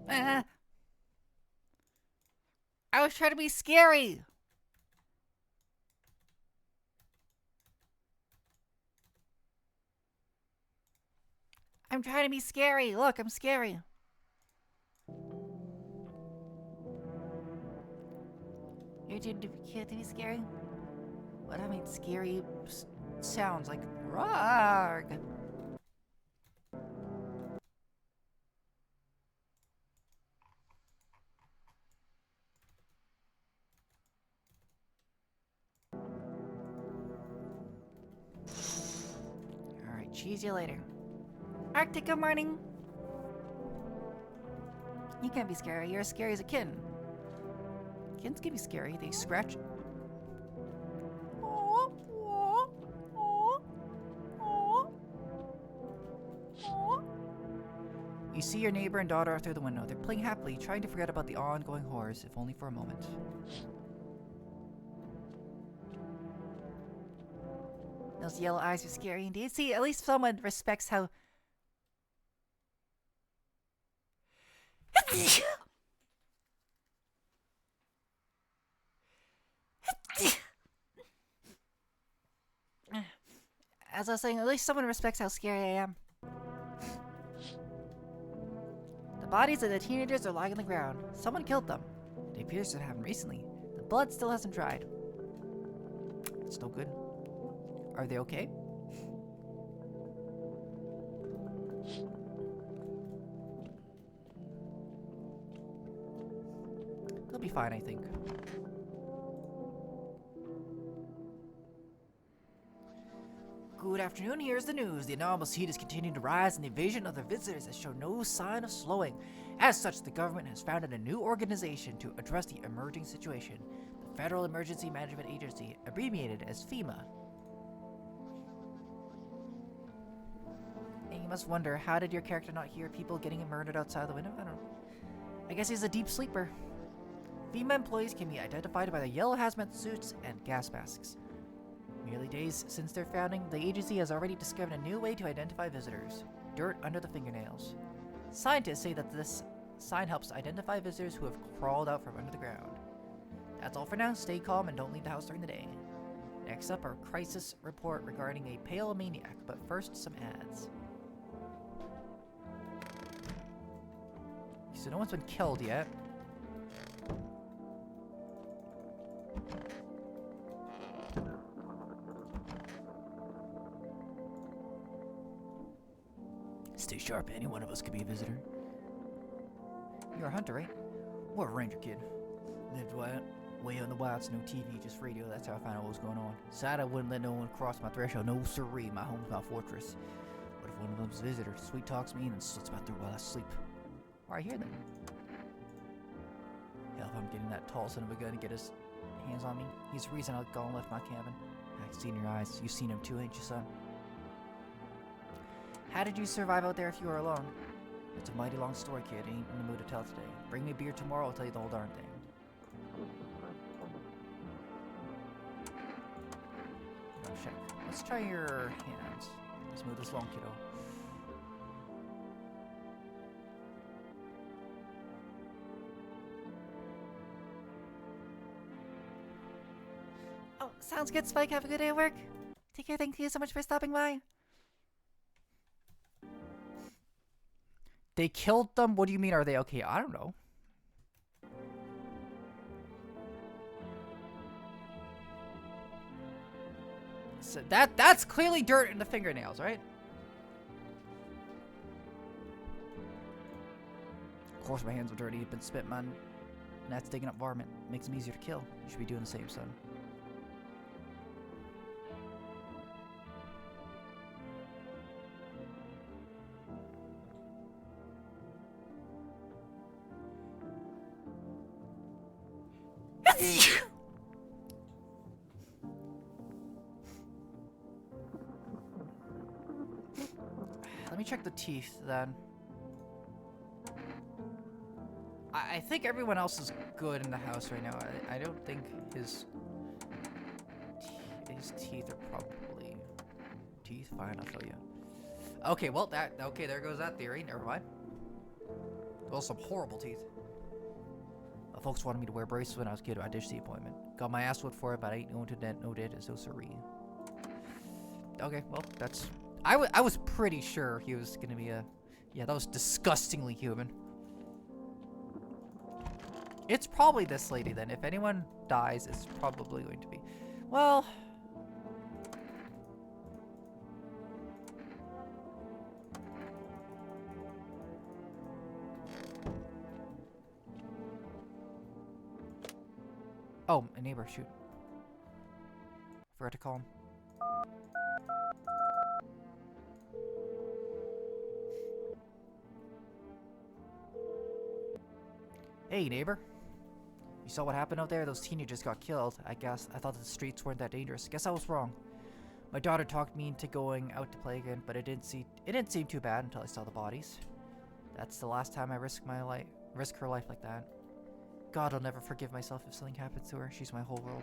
I was trying to be scary. I'm trying to be scary. Look, I'm scary. You're trying to be scary? What I mean, scary sounds like rarg. Alright, cheese you later. Arctic, good morning. You can't be scary. You're as scary as a kitten. Kittens can be scary. They scratch. You see your neighbor and daughter through the window. They're playing happily, trying to forget about the ongoing horrors, if only for a moment. Those yellow eyes are scary indeed. See, at least someone respects how... As I was saying, at least someone respects how scary I am. The bodies of the teenagers are lying on the ground. Someone killed them. It appears to have happened recently. The blood still hasn't dried. It's no good. Are they okay? They'll be fine, I think. Good afternoon, here's the news. The anomalous heat is continuing to rise and the invasion of the visitors has shown no sign of slowing. As such, the government has founded a new organization to address the emerging situation. The Federal Emergency Management Agency, abbreviated as FEMA. And you must wonder, how did your character not hear people getting murdered outside the window? I don't know. I guess he's a deep sleeper. FEMA employees can be identified by their yellow hazmat suits and gas masks. Merely days since their founding, the agency has already discovered a new way to identify visitors. Dirt under the fingernails. Scientists say that this sign helps identify visitors who have crawled out from under the ground. That's all for now. Stay calm and don't leave the house during the day. Next up, our crisis report regarding a pale maniac, but first, some ads. So no one's been killed yet. Stay sharp, any one of us could be a visitor. You're a hunter, right? We're a ranger kid. Lived way on the wilds, no TV, just radio. That's how I found out what was going on. Sad I wouldn't let no one cross my threshold. No siree, my home's my fortress. What if one of them's a visitor? Sweet talks me and then slits my throat while I sleep. Alright, here then. Hell, if I'm getting that tall son of a gun to get his hands on me. He's the reason I've gone and left my cabin. I can see in your eyes. You've seen him too, ain't you, son? How did you survive out there if you were alone? It's a mighty long story, kid. Ain't in the mood to tell it today. Bring me a beer tomorrow, I'll tell you the whole darn thing. Oh, check. Let's try your hands. Let's move this along, kiddo. Oh, sounds good, Spike. Have a good day at work. Take care. Thank you so much for stopping by. They killed them? What do you mean, are they okay? I don't know. So that's clearly dirt in the fingernails, right? Of course my hands are dirty, been spit, man. And that's digging up varmint. Makes them easier to kill. You should be doing the same, son. Let me check the teeth then. I think everyone else is good in the house right now. I don't think his teeth are probably teeth. Fine, I'll show you. Okay, well okay, there goes that theory. Never mind. Those some horrible teeth. Folks wanted me to wear braces when I was a kid. I ditched the appointment. Got my ass whipped for it, but I ain't going to no did as no siree. Okay, well, that's... I was pretty sure he was gonna be a... Yeah, that was disgustingly human. It's probably this lady, then. If anyone dies, it's probably going to be... Well... Oh, a neighbor, shoot. Forgot to call him. Hey, neighbor. You saw what happened out there? Those teenagers got killed. I thought that the streets weren't that dangerous. Guess I was wrong. My daughter talked me into going out to play again, but it didn't seem too bad until I saw the bodies. That's the last time I risk her life like that. God, I'll never forgive myself if something happens to her. She's my whole world.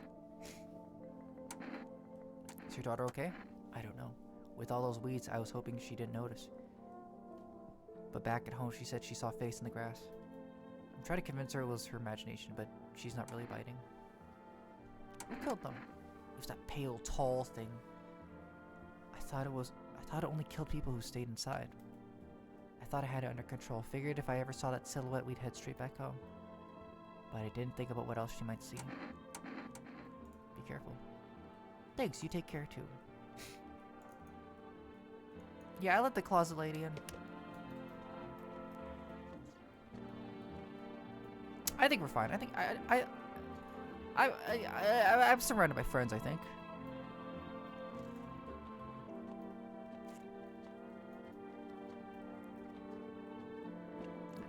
Is your daughter okay? I don't know. With all those weeds, I was hoping she didn't notice. But back at home, she said she saw a face in the grass. I'm trying to convince her it was her imagination, but she's not really biting. Who killed them? It was that pale, tall thing. I thought it only killed people who stayed inside. I thought I had it under control. Figured if I ever saw that silhouette, we'd head straight back home. But I didn't think about what else she might see. Be careful. Thanks, you take care too. Yeah, I let the closet lady in. I think we're fine. I think I'm surrounded by friends, I think.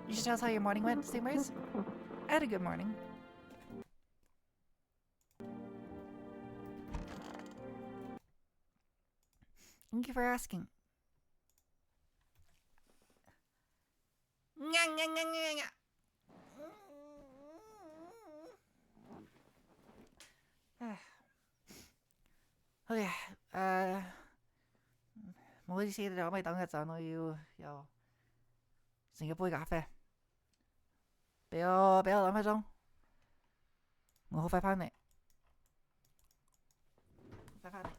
You should tell us how your morning went, Steamers. I had a good morning. Thank you for asking. Okay, một cái gì đó mày tao nghe sao nó yêu xin cái bôi cà phê béo béo làm phải không một hộp phải này phải này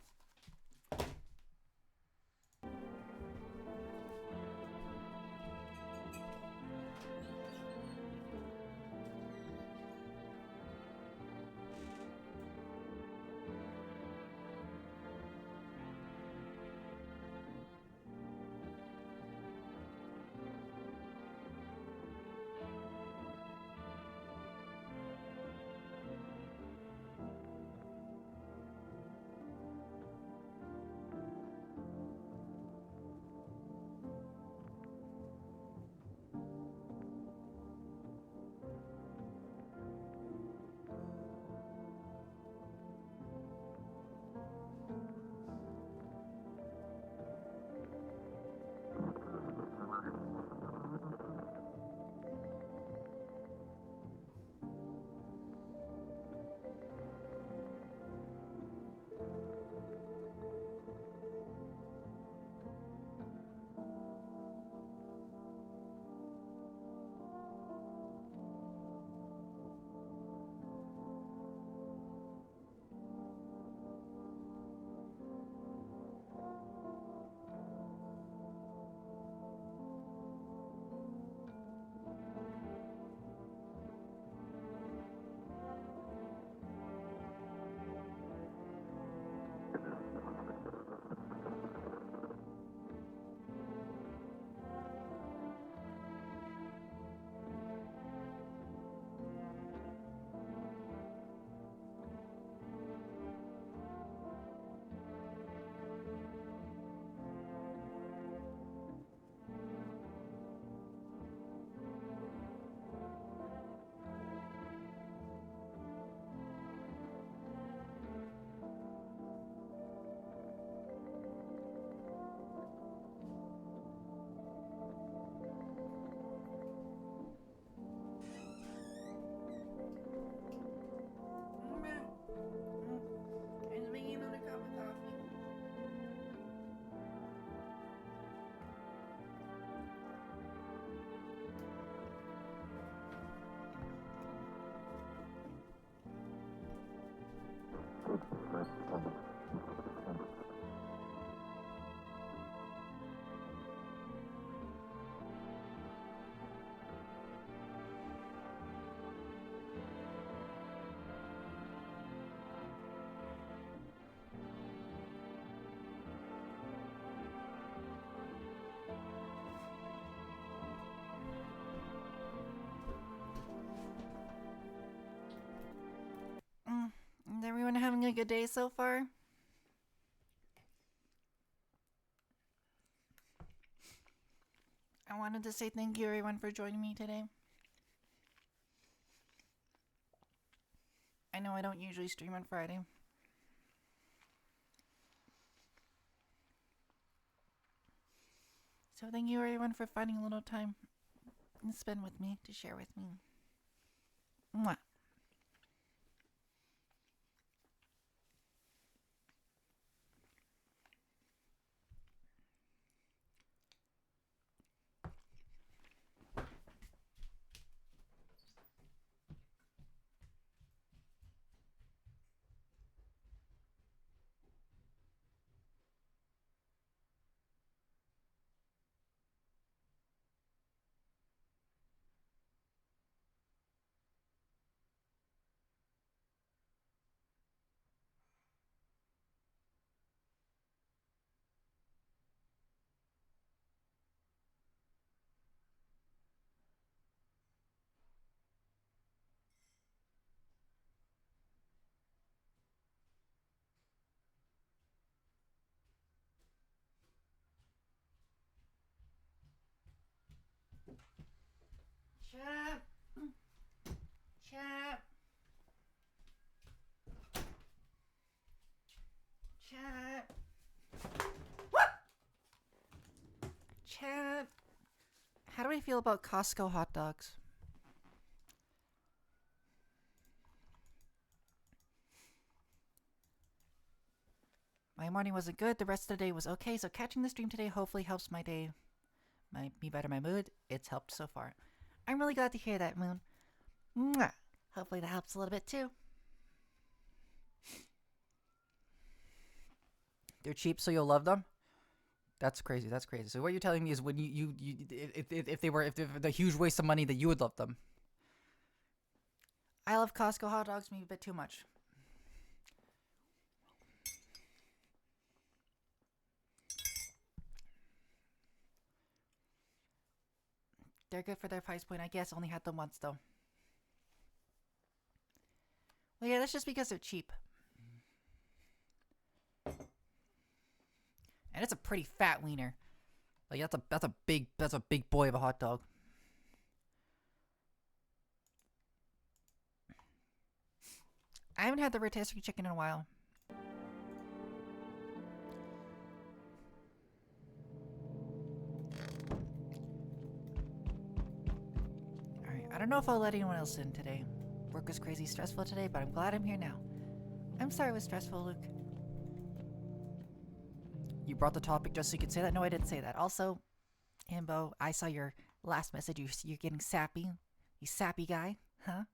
having a good day so far? I wanted to say thank you everyone for joining me today. I know I don't usually stream on Friday. So thank you everyone for finding a little time to spend with me, to share with me. Mwah. Chap. Chap. Chap. What? Chap. How do I feel about Costco hot dogs? My morning wasn't good. The rest of the day was okay. So catching the stream today hopefully helps my day. Me better my mood. It's helped so far. I'm really glad to hear that, Moon. Mwah. Hopefully that helps a little bit too. They're cheap, so you'll love them. That's crazy. That's crazy. So what you're telling me is when if they were the huge waste of money that you would love them. I love Costco hot dogs maybe a bit too much. They're good for their price point, I guess. Only had them once though. Well, yeah, that's just because they're cheap. And it's a pretty fat wiener. Like that's a big boy of a hot dog. I haven't had the rotisserie chicken in a while. Alright, I don't know if I'll let anyone else in today. Work was crazy stressful today, but I'm glad I'm here now. I'm sorry it was stressful, Luke. You brought the topic just so you could say that? No, I didn't say that. Also, Himbo, I saw your last message. You're getting sappy. You sappy guy, huh?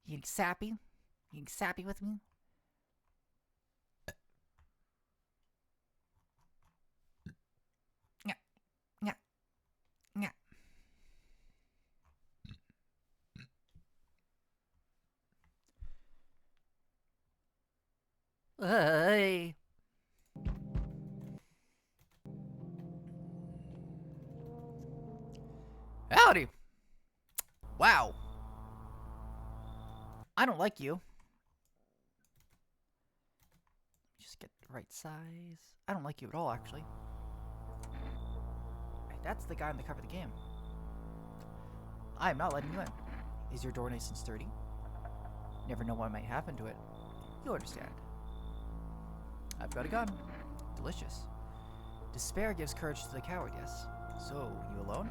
You getting sappy? You getting sappy with me? Yeah. Yeah. Yeah. Hey. Howdy. Wow. I don't like you. Just get the right size. I don't like you at all, actually. That's the guy on the cover of the game. I am not letting you in. Is your door nice and sturdy? Never know what might happen to it. You'll understand. I've got a gun. Delicious. Despair gives courage to the coward, yes. So, you alone?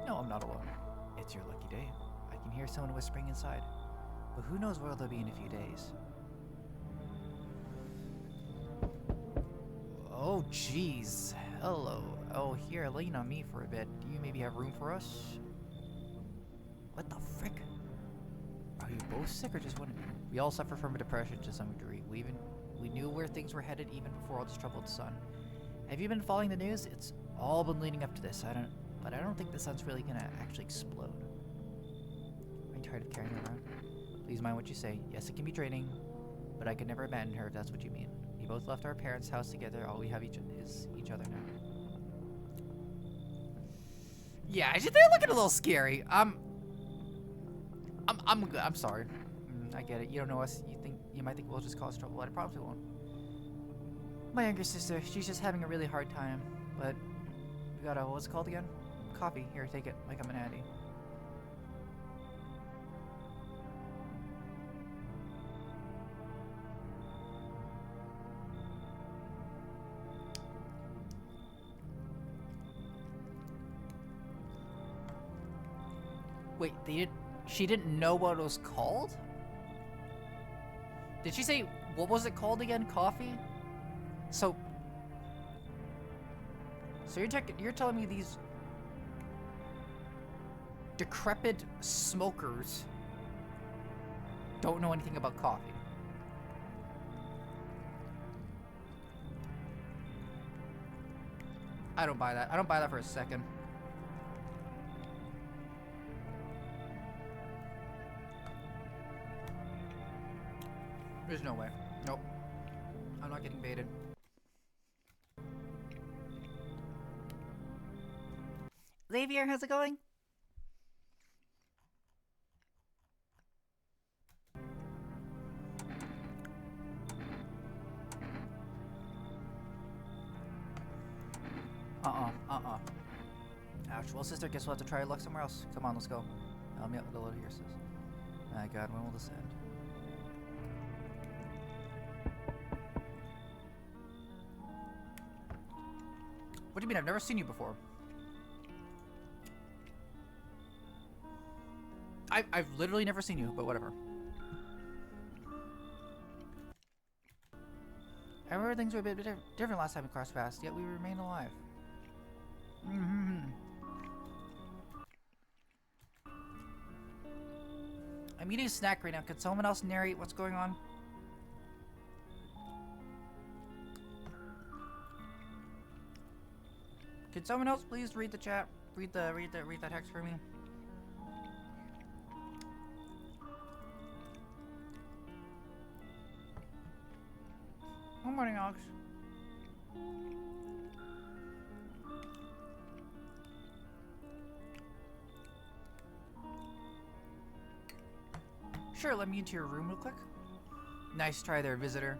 No, I'm not alone. It's your lucky day. I can hear someone whispering inside. But who knows where they'll be in a few days. Oh, jeez. Hello. Oh, here, lean on me for a bit. Do you maybe have room for us? What the frick? Are you both sick or just one of you? We all suffer from a depression to some degree. We knew where things were headed even before all this troubled the sun. Have you been following the news? It's all been leading up to this. But I don't think the sun's really gonna actually explode. Are you tired of carrying her around? Please mind what you say. Yes, it can be draining, but I could never abandon her if that's what you mean. We both left our parents' house together. All we have is each other now. Yeah, they're looking a little scary. I'm good. I'm sorry. I get it. You don't know us. You might think we'll just cause trouble, but I promise we won't. My younger sister, she's just having a really hard time. But we got what's it called again? Coffee. Here, take it. Might come in handy. Wait, she didn't know what it was called? Did she say, what was it called again? Coffee? So you're telling me these decrepit smokers don't know anything about coffee? I don't buy that. I don't buy that for a second. There's no way. Nope. I'm not getting baited. Xavier, how's it going? Ouch. Well, sister, guess we'll have to try luck somewhere else. Come on, let's go. Help me out with the load here, sis. My God, when will this end? What do you mean? I've never seen you before. I've literally never seen you, but whatever. I remember things were a bit different last time we crossed paths, yet we remain alive. I'm eating a snack right now. Can someone else narrate what's going on? Can someone else please read the chat? Read the text for me. Good morning, Alex. Sure, let me into your room real quick. Nice try there, visitor.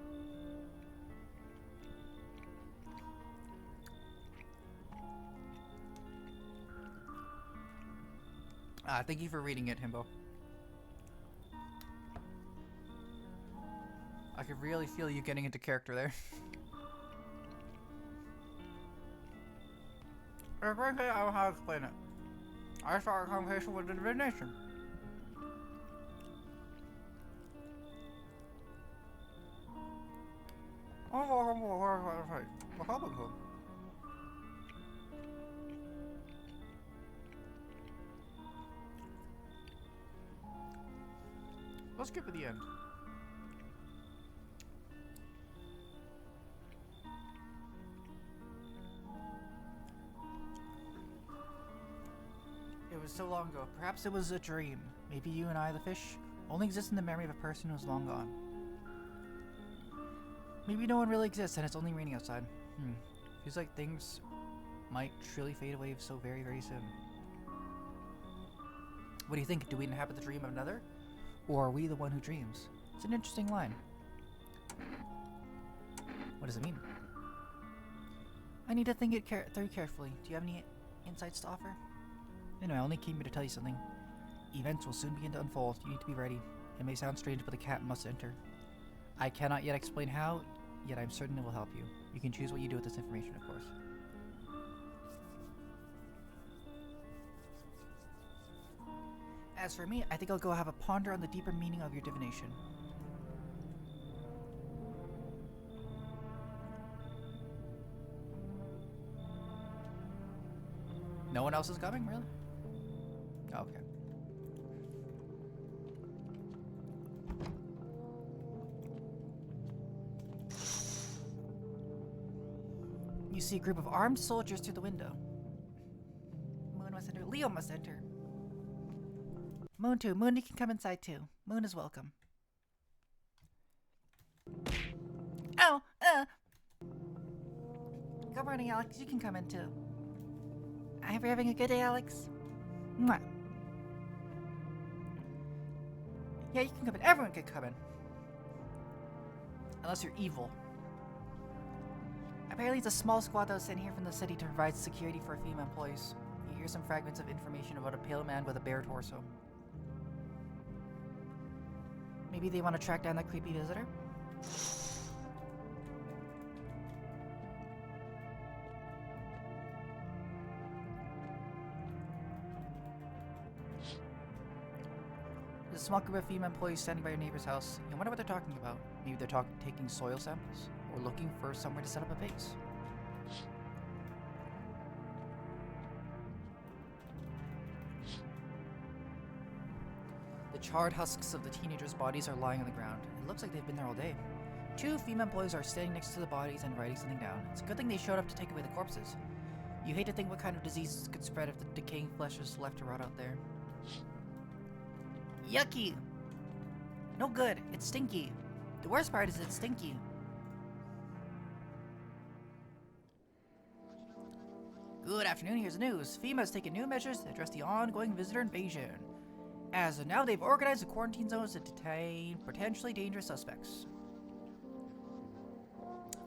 Thank you for reading it, Himbo. I could really feel you getting into character there. I don't know how to explain it. I started a conversation with the divination. What happened to him? Let's skip to the end. It was so long ago. Perhaps it was a dream. Maybe you and I, the fish, only exist in the memory of a person who's long gone. Maybe no one really exists and it's only raining outside. Feels like things might truly fade away so very, very soon. What do you think? Do we inhabit the dream of another? Or are we the one who dreams? It's an interesting line. What does it mean? I need to think it through carefully. Do you have any insights to offer? Anyway, I only came here to tell you something. Events will soon begin to unfold. You need to be ready. It may sound strange, but the cat must enter. I cannot yet explain how, yet I'm certain it will help you. You can choose what you do with this information, of course. As for me, I think I'll go have a ponder on the deeper meaning of your divination. No one else is coming, really? Okay. You see a group of armed soldiers through the window. Moon must enter. Leo must enter. Moon too. Moon, you can come inside too. Moon is welcome. Oh, Good morning, Alex. You can come in too. I hope you're having a good day, Alex. Mwah. Yeah, you can come in. Everyone can come in. Unless you're evil. Apparently it's a small squad that was sent here from the city to provide security for female employees. You hear some fragments of information about a pale man with a bare torso. Maybe they want to track down that creepy visitor? There's a small group of female employees standing by your neighbor's house. You wonder what they're talking about. Maybe they're taking soil samples, or looking for somewhere to set up a base. The charred husks of the teenagers' bodies are lying on the ground. It looks like they've been there all day. 2 female employees are standing next to the bodies and writing something down. It's a good thing they showed up to take away the corpses. You hate to think what kind of diseases could spread if the decaying flesh is left to rot out there. Yucky! No good. It's stinky. The worst part is it's stinky. Good afternoon, here's the news. FEMA has taken new measures to address the ongoing visitor invasion. As of now, they've organized the quarantine zones to detain potentially dangerous suspects.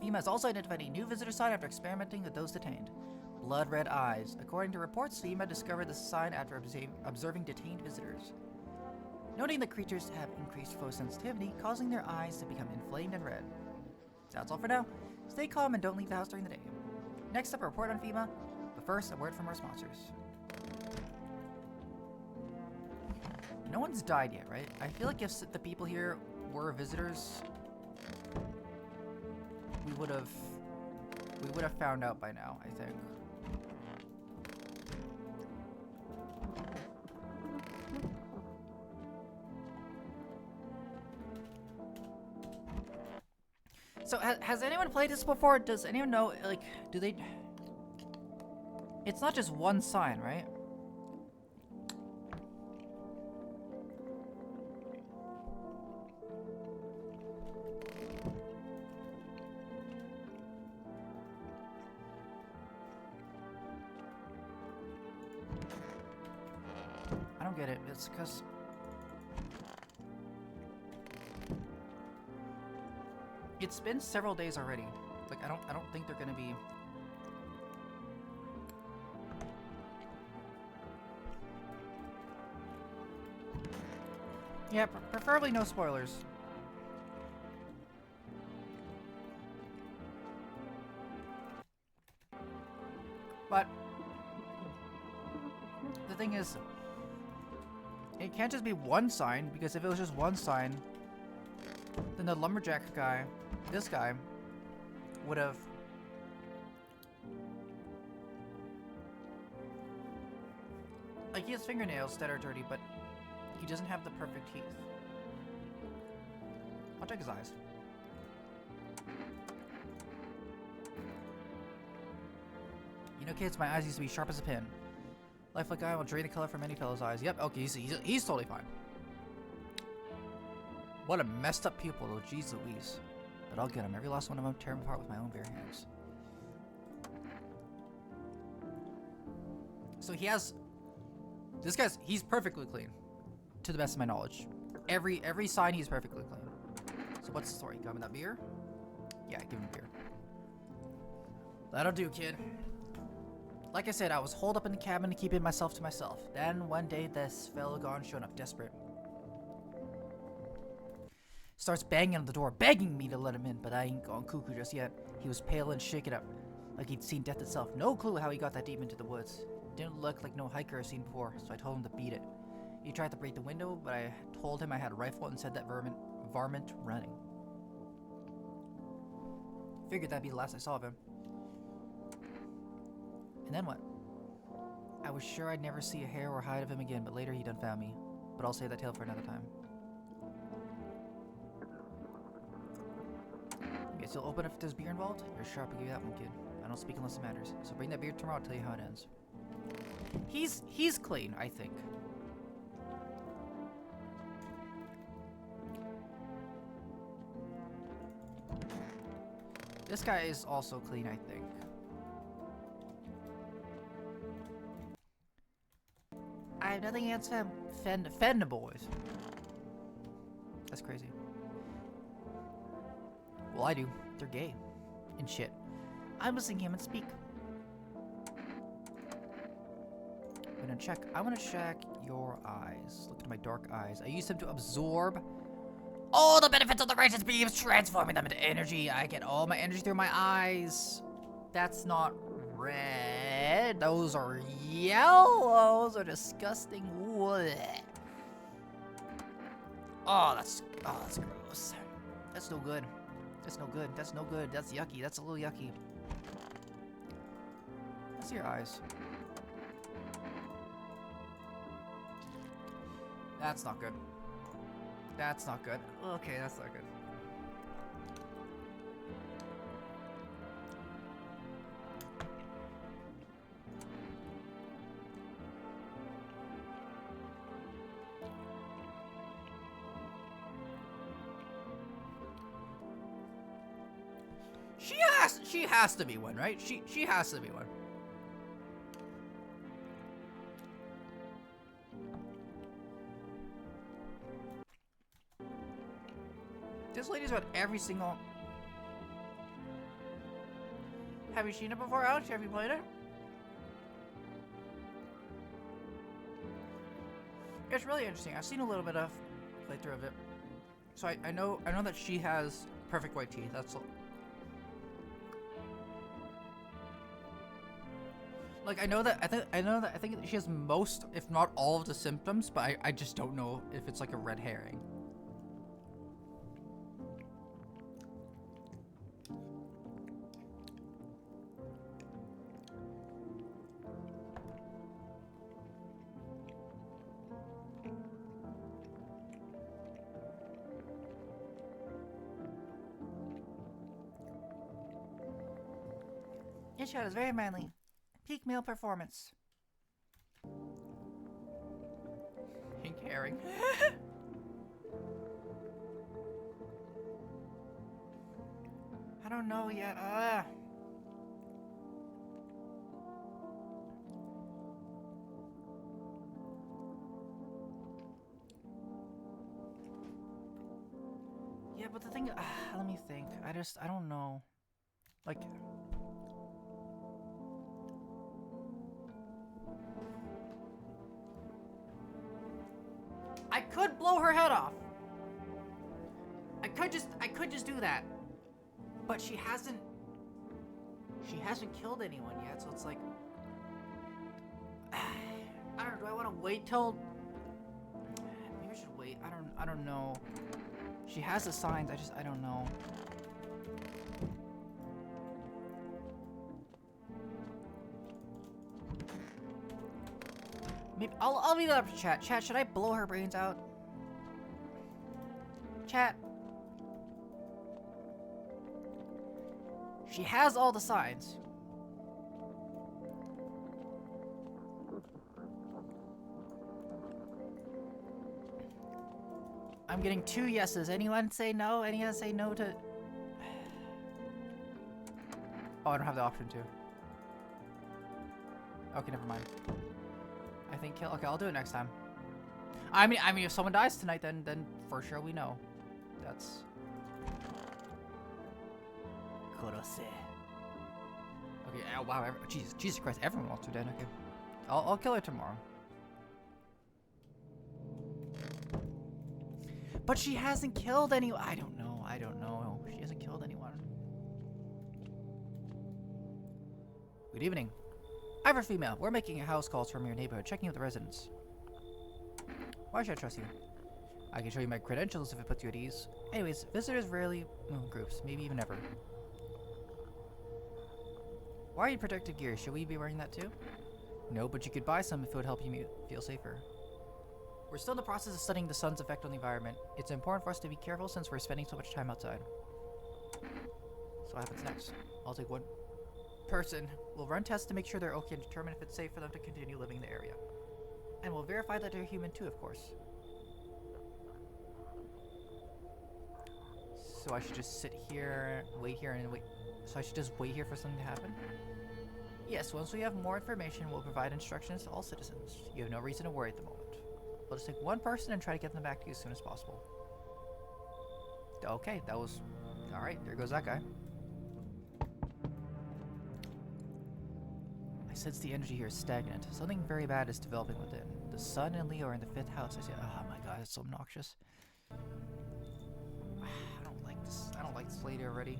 FEMA has also identified a new visitor sign after experimenting with those detained. Blood red eyes. According to reports, FEMA discovered the sign after observing detained visitors. Noting the creatures have increased photosensitivity, causing their eyes to become inflamed and red. That's all for now. Stay calm and don't leave the house during the day. Next up, a report on FEMA, but first, a word from our sponsors. No one's died yet, right? I feel like if the people here were visitors, we would have found out by now, I think. So, has anyone played this before? Does anyone know, like, do they... It's not just one sign, right? I don't get it. It's because... It's been several days already. Like, I don't think they're gonna be... Yeah, preferably no spoilers. But the thing is, it can't just be one sign, because if it was just one sign, then the lumberjack guy, this guy, would have... Like, he has fingernails that are dirty, but he doesn't have the perfect teeth. I'll check his eyes. You know, kids, my eyes used to be sharp as a pin. Lifelike guy will drain the color from any fellow's eyes. Yep, okay, he's totally fine. What a messed up pupil, though. Jeez Louise. But I'll get him. Every last one of them, tear him apart with my own bare hands. So he has... This guy's... He's perfectly clean. To the best of my knowledge. Every sign, he's perfectly clean. So what's the story? Got him that beer? Yeah, give him a beer. That'll do, kid. Like I said, I was holed up in the cabin to keep it myself to myself. Then, one day, this fellow gone showed up desperate. Starts banging on the door, begging me to let him in, but I ain't gone cuckoo just yet. He was pale and shaken up, like he'd seen death itself. No clue how he got that deep into the woods. Didn't look like no hiker I've seen before, so I told him to beat it. He tried to break the window, but I told him I had a rifle and said that varmint running. Figured that'd be the last I saw of him. And then what? I was sure I'd never see a hair or hide of him again, but later he done found me. But I'll save that tale for another time. Guess you'll open if there's beer involved? You're sharp, I'll give you that one, kid. I don't speak unless it matters. So bring that beer tomorrow, I'll tell you how it ends. He's clean, I think. This guy is also clean, I think. have nothing against Femboys. That's crazy. Well, I do. They're gay. And shit. I'm listening to him and speak. I want to check your eyes. Look at my dark eyes. I use them to absorb all the benefits of the righteous beams, transforming them into energy. I get all my energy through my eyes. That's not red. Those are yellow. Those are disgusting. Blech. Oh, that's gross. That's no good. That's no good. That's no good. That's yucky. That's a little yucky. Let's see your eyes. That's not good. That's not good. Okay, that's not good. She has to be one, right? She has to be one. This lady's got every single... Have you seen it before, Alex? Have you played it? It's really interesting. I've seen a little bit of playthrough of it. So I know that she has perfect white teeth. That's... Like, I think she has most, if not all of the symptoms, but I just don't know if it's like a red herring. Your shot is very manly. Peak male performance. Pink herring. I don't know yet. Yeah, but the thing, let me think. I don't know. Like... I could blow her head off. I could just do that. But she hasn't killed anyone yet, so it's like I don't know, do I want to wait till maybe I should wait. I don't know. She has the signs, I don't know. Maybe I'll leave that up to chat. Chat, should I blow her brains out? Chat. She has all the signs. I'm getting 2 yeses. Anyone say no? Anyone say no to... Oh, I don't have the option to. Okay, never mind. I think kill. Okay, I'll do it next time. I mean, if someone dies tonight, then for sure we know. That's. Kurose. Okay. Oh, wow. Jesus Christ! Everyone wants to die. Okay. I'll kill her tomorrow. But she hasn't killed anyone. I don't know. She hasn't killed anyone. Good evening. Ivor female, we're making house calls from your neighborhood, checking out the residents. Why should I trust you? I can show you my credentials if it puts you at ease. Anyways, visitors rarely move in groups, maybe even ever. Why are you protective gear? Should we be wearing that too? No, but you could buy some if it would help you feel safer. We're still in the process of studying the sun's effect on the environment. It's important for us to be careful since we're spending so much time outside. So what happens next? I'll take one person. We'll run tests to make sure they're okay and determine if it's safe for them to continue living in the area. And we'll verify that they're human too, of course. So I should just sit here, wait here, and wait. So I should just wait here for something to happen? Yes, once we have more information, we'll provide instructions to all citizens. You have no reason to worry at the moment. We'll just take one person and try to get them back to you as soon as possible. Okay, that was... Alright, there goes that guy. I sense the energy here is stagnant. Something very bad is developing within. The sun and Leo are in the 5th house. I say, oh my god, it's so obnoxious. I don't like this. I don't like this lady already.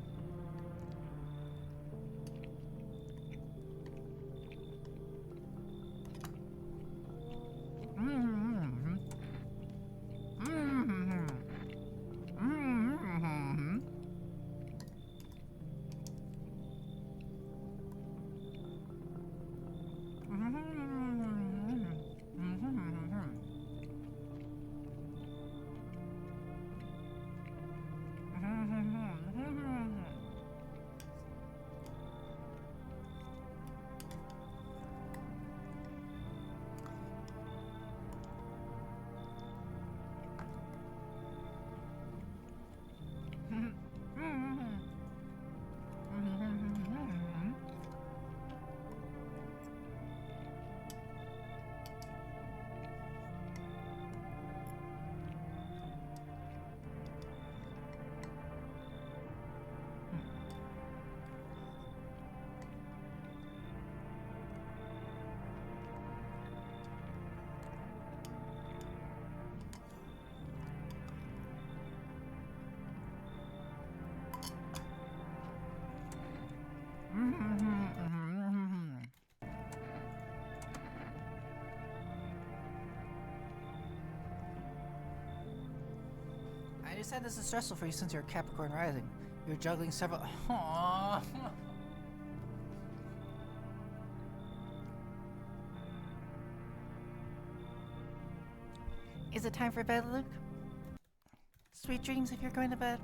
I understand this is stressful for you since you're Capricorn rising. You're juggling several... Aww. Is it time for bed, Luke? Sweet dreams if you're going to bed.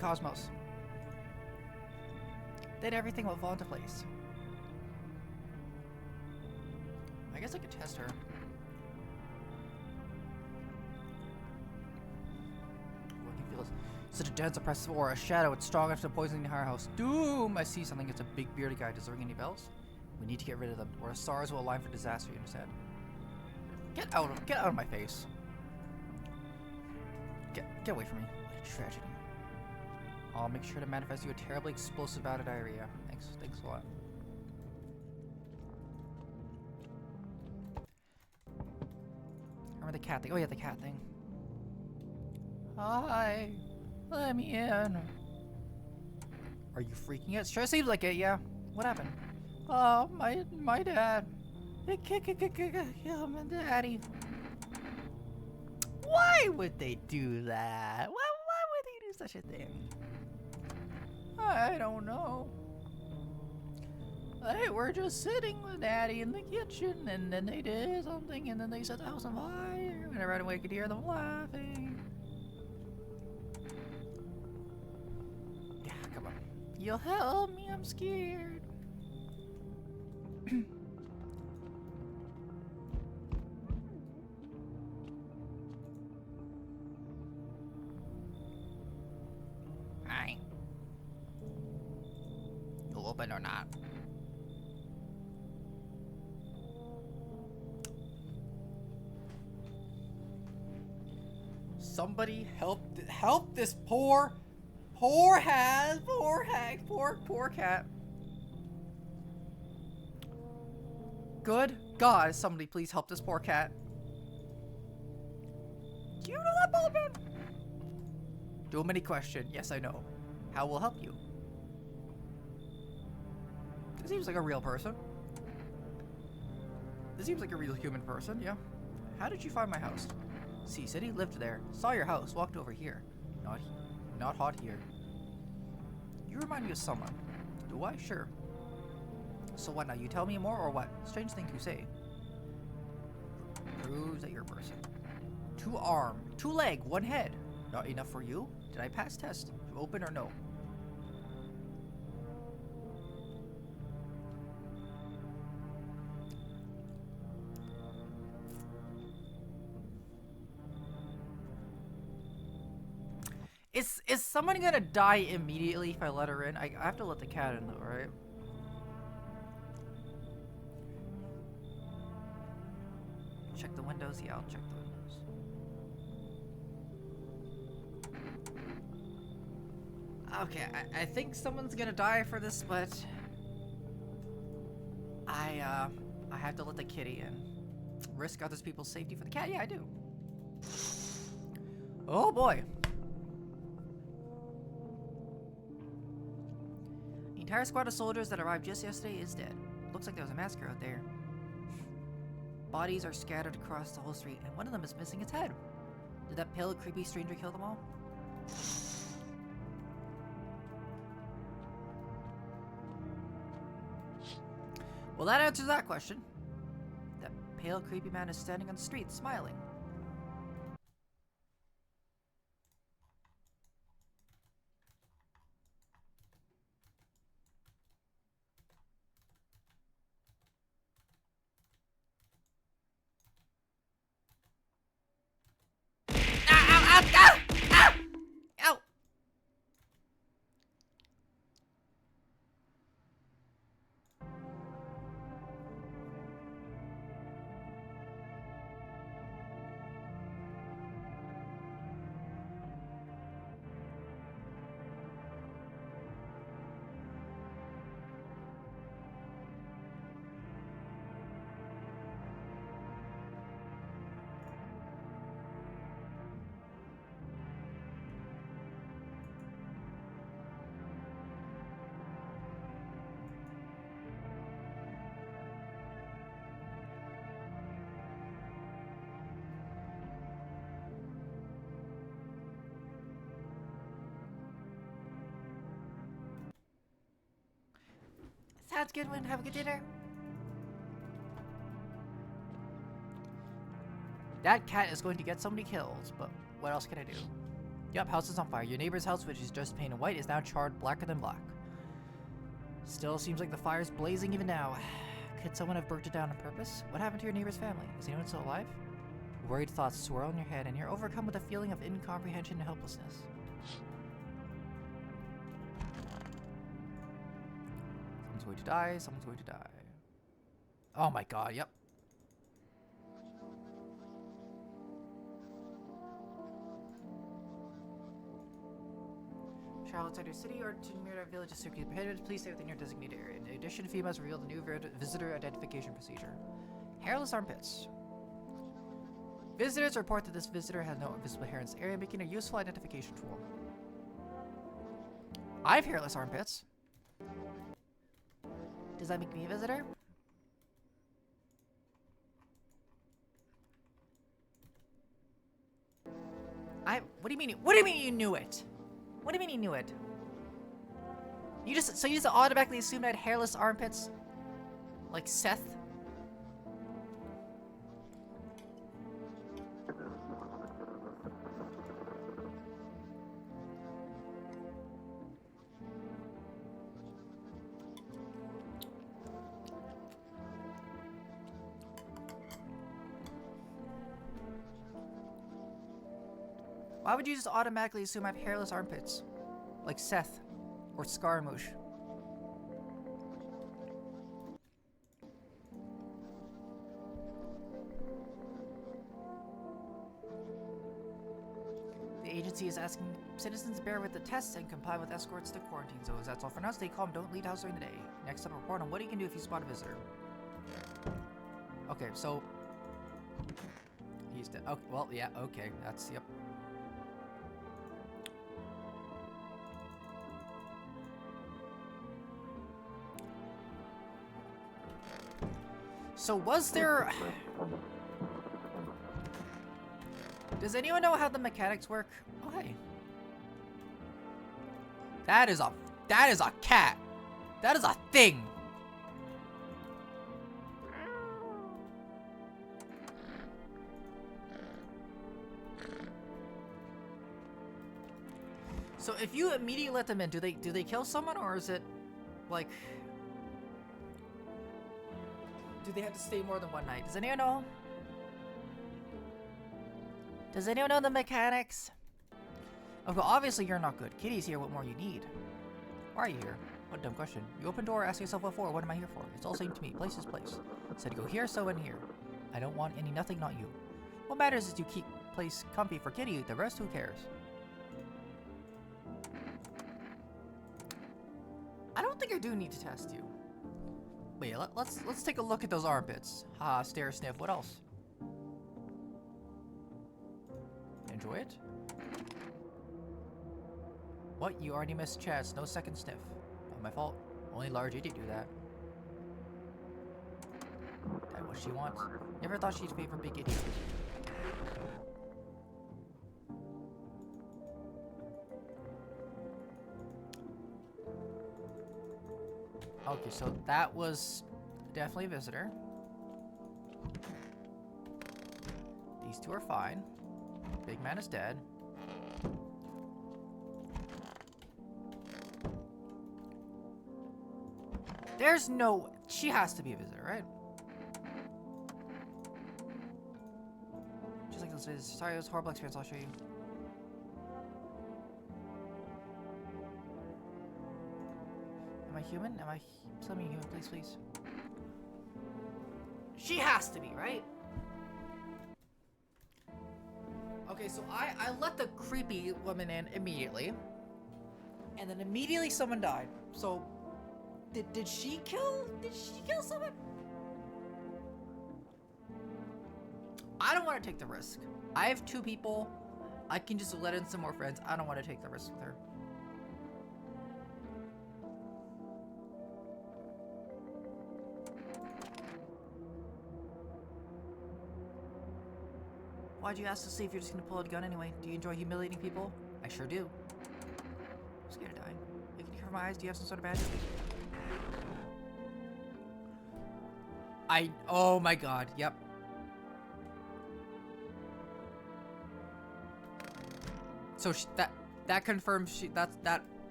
Cosmos. Then everything will fall into place. I guess I could test her. Such a dense, oppressive aura, a shadow, it's strong after poisoning the entire house. Doom! I see something, it's a big bearded guy. Does it ring any bells? We need to get rid of them, or the stars will align for disaster, you understand? Get out of my face. Get away from me. What a tragedy. I'll make sure to manifest you a terribly explosive bout of diarrhea. Thanks a lot. Remember the cat thing? Oh yeah, the cat thing. Hi. Let me in. Are you freaking out? Sure seems like it, yeah. What happened? Oh, my dad. Kill my daddy. Why would they do that? Why would they do such a thing? I don't know. They were just sitting with Daddy in the kitchen, and then they did something, and then they set the house on fire, and I right away I could hear them laughing. Yeah, come on. You'll help me, I'm scared. Hi. You'll open or not? Somebody help this poor cat. Good God, somebody please help this poor cat. Do you know that Baldwin? Too many questions. Yes, I know. How will help you? This seems like a real person. This seems like a real human person, yeah. How did you find my house? See, said he lived there. Saw your house, walked over here. Not hot here. You remind me of someone. Do I? Sure. So what now? You tell me more or what? Strange thing you say. Proves that you're a person. 2 arm, 2 leg, 1 head. Not enough for you? Did I pass test? Open or no? Is someone gonna die immediately if I let her in? I have to let the cat in though, right? Check the windows. Yeah, I'll check the windows. Okay, I think someone's gonna die for this, but I have to let the kitty in. Risk other people's safety for the cat? Yeah, I do. Oh boy. The entire squad of soldiers that arrived just yesterday is dead. Looks like there was a massacre out there. Bodies are scattered across the whole street, and one of them is missing its head. Did that pale, creepy stranger kill them all? Well, that answers that question. That pale, creepy man is standing on the street, smiling. Sounds good, Win. Have a good dinner. That cat is going to get so many kills, but what else can I do? Yup, house is on fire. Your neighbor's house, which is just painted white, is now charred blacker than black. Still seems like the fire's blazing even now. Could someone have burnt it down on purpose? What happened to your neighbor's family? Is anyone still alive? Worried thoughts swirl in your head, and you're overcome with a feeling of incomprehension and helplessness. Someone's going to die, someone's going to die. Oh my god, yep. Travel outside your city or to near a village is strictly prohibited. Please stay within your designated area. In addition, FEMA revealed a new visitor identification procedure. Hairless armpits. Visitors report that this visitor has no visible hair in this area, making a useful identification tool. I have hairless armpits. Does that make me a visitor? What do you mean? What do you mean you knew it? What do you mean you knew it? You just automatically assumed I had hairless armpits? Like Seth? Why would you just automatically assume I have hairless armpits? Like Seth or Scaramouche. The agency is asking citizens to bear with the tests and comply with escorts to quarantine zones. That's all for now. Stay calm. Don't leave the house during the day. Next up, report on what you can do if you spot a visitor. Okay, so he's dead. Okay, well, yeah, okay. That's, yep. So was there... Does anyone know how the mechanics work? Oh, hey. That is a cat. That is a thing. So if you immediately let them in, do they kill someone, or is it like... Do they have to stay more than one night? Does anyone know? Does anyone know the mechanics? Okay, obviously you're not good. Kitty's here, what more you need? Why are you here? What a dumb question. You open door, ask yourself what for. What am I here for? It's all the same to me. Place is place. Said to go here, so in here. I don't want any nothing, not you. What matters is you keep place comfy for Kitty. The rest, who cares? I don't think I do need to test you. Wait, let's take a look at those armpits. Ha, stare, sniff. What else? Enjoy it? What? You already missed chance. No second sniff. Not my fault. Only large idiot do that. That what she wants. Never thought she'd favor big idiots. Okay, so that was definitely a visitor. These two are fine. Big man is dead. There's no... She has to be a visitor, right? Just like those visitors. Sorry, it was a horrible experience. I'll show you. Am I human? Am I... Tell me human, please, please. She has to be, right? Okay, so I let the creepy woman in immediately. And then immediately someone died. So... Did she kill someone? I don't want to take the risk. I have 2 people. I can just let in some more friends. I don't want to take the risk with her. Why'd you ask to see if you're just gonna pull out a gun anyway? Do you enjoy humiliating people? I sure do. I'm scared of dying. Can you cover my eyes? Do you have some sort of badge? Oh my god, yep. So that confirms that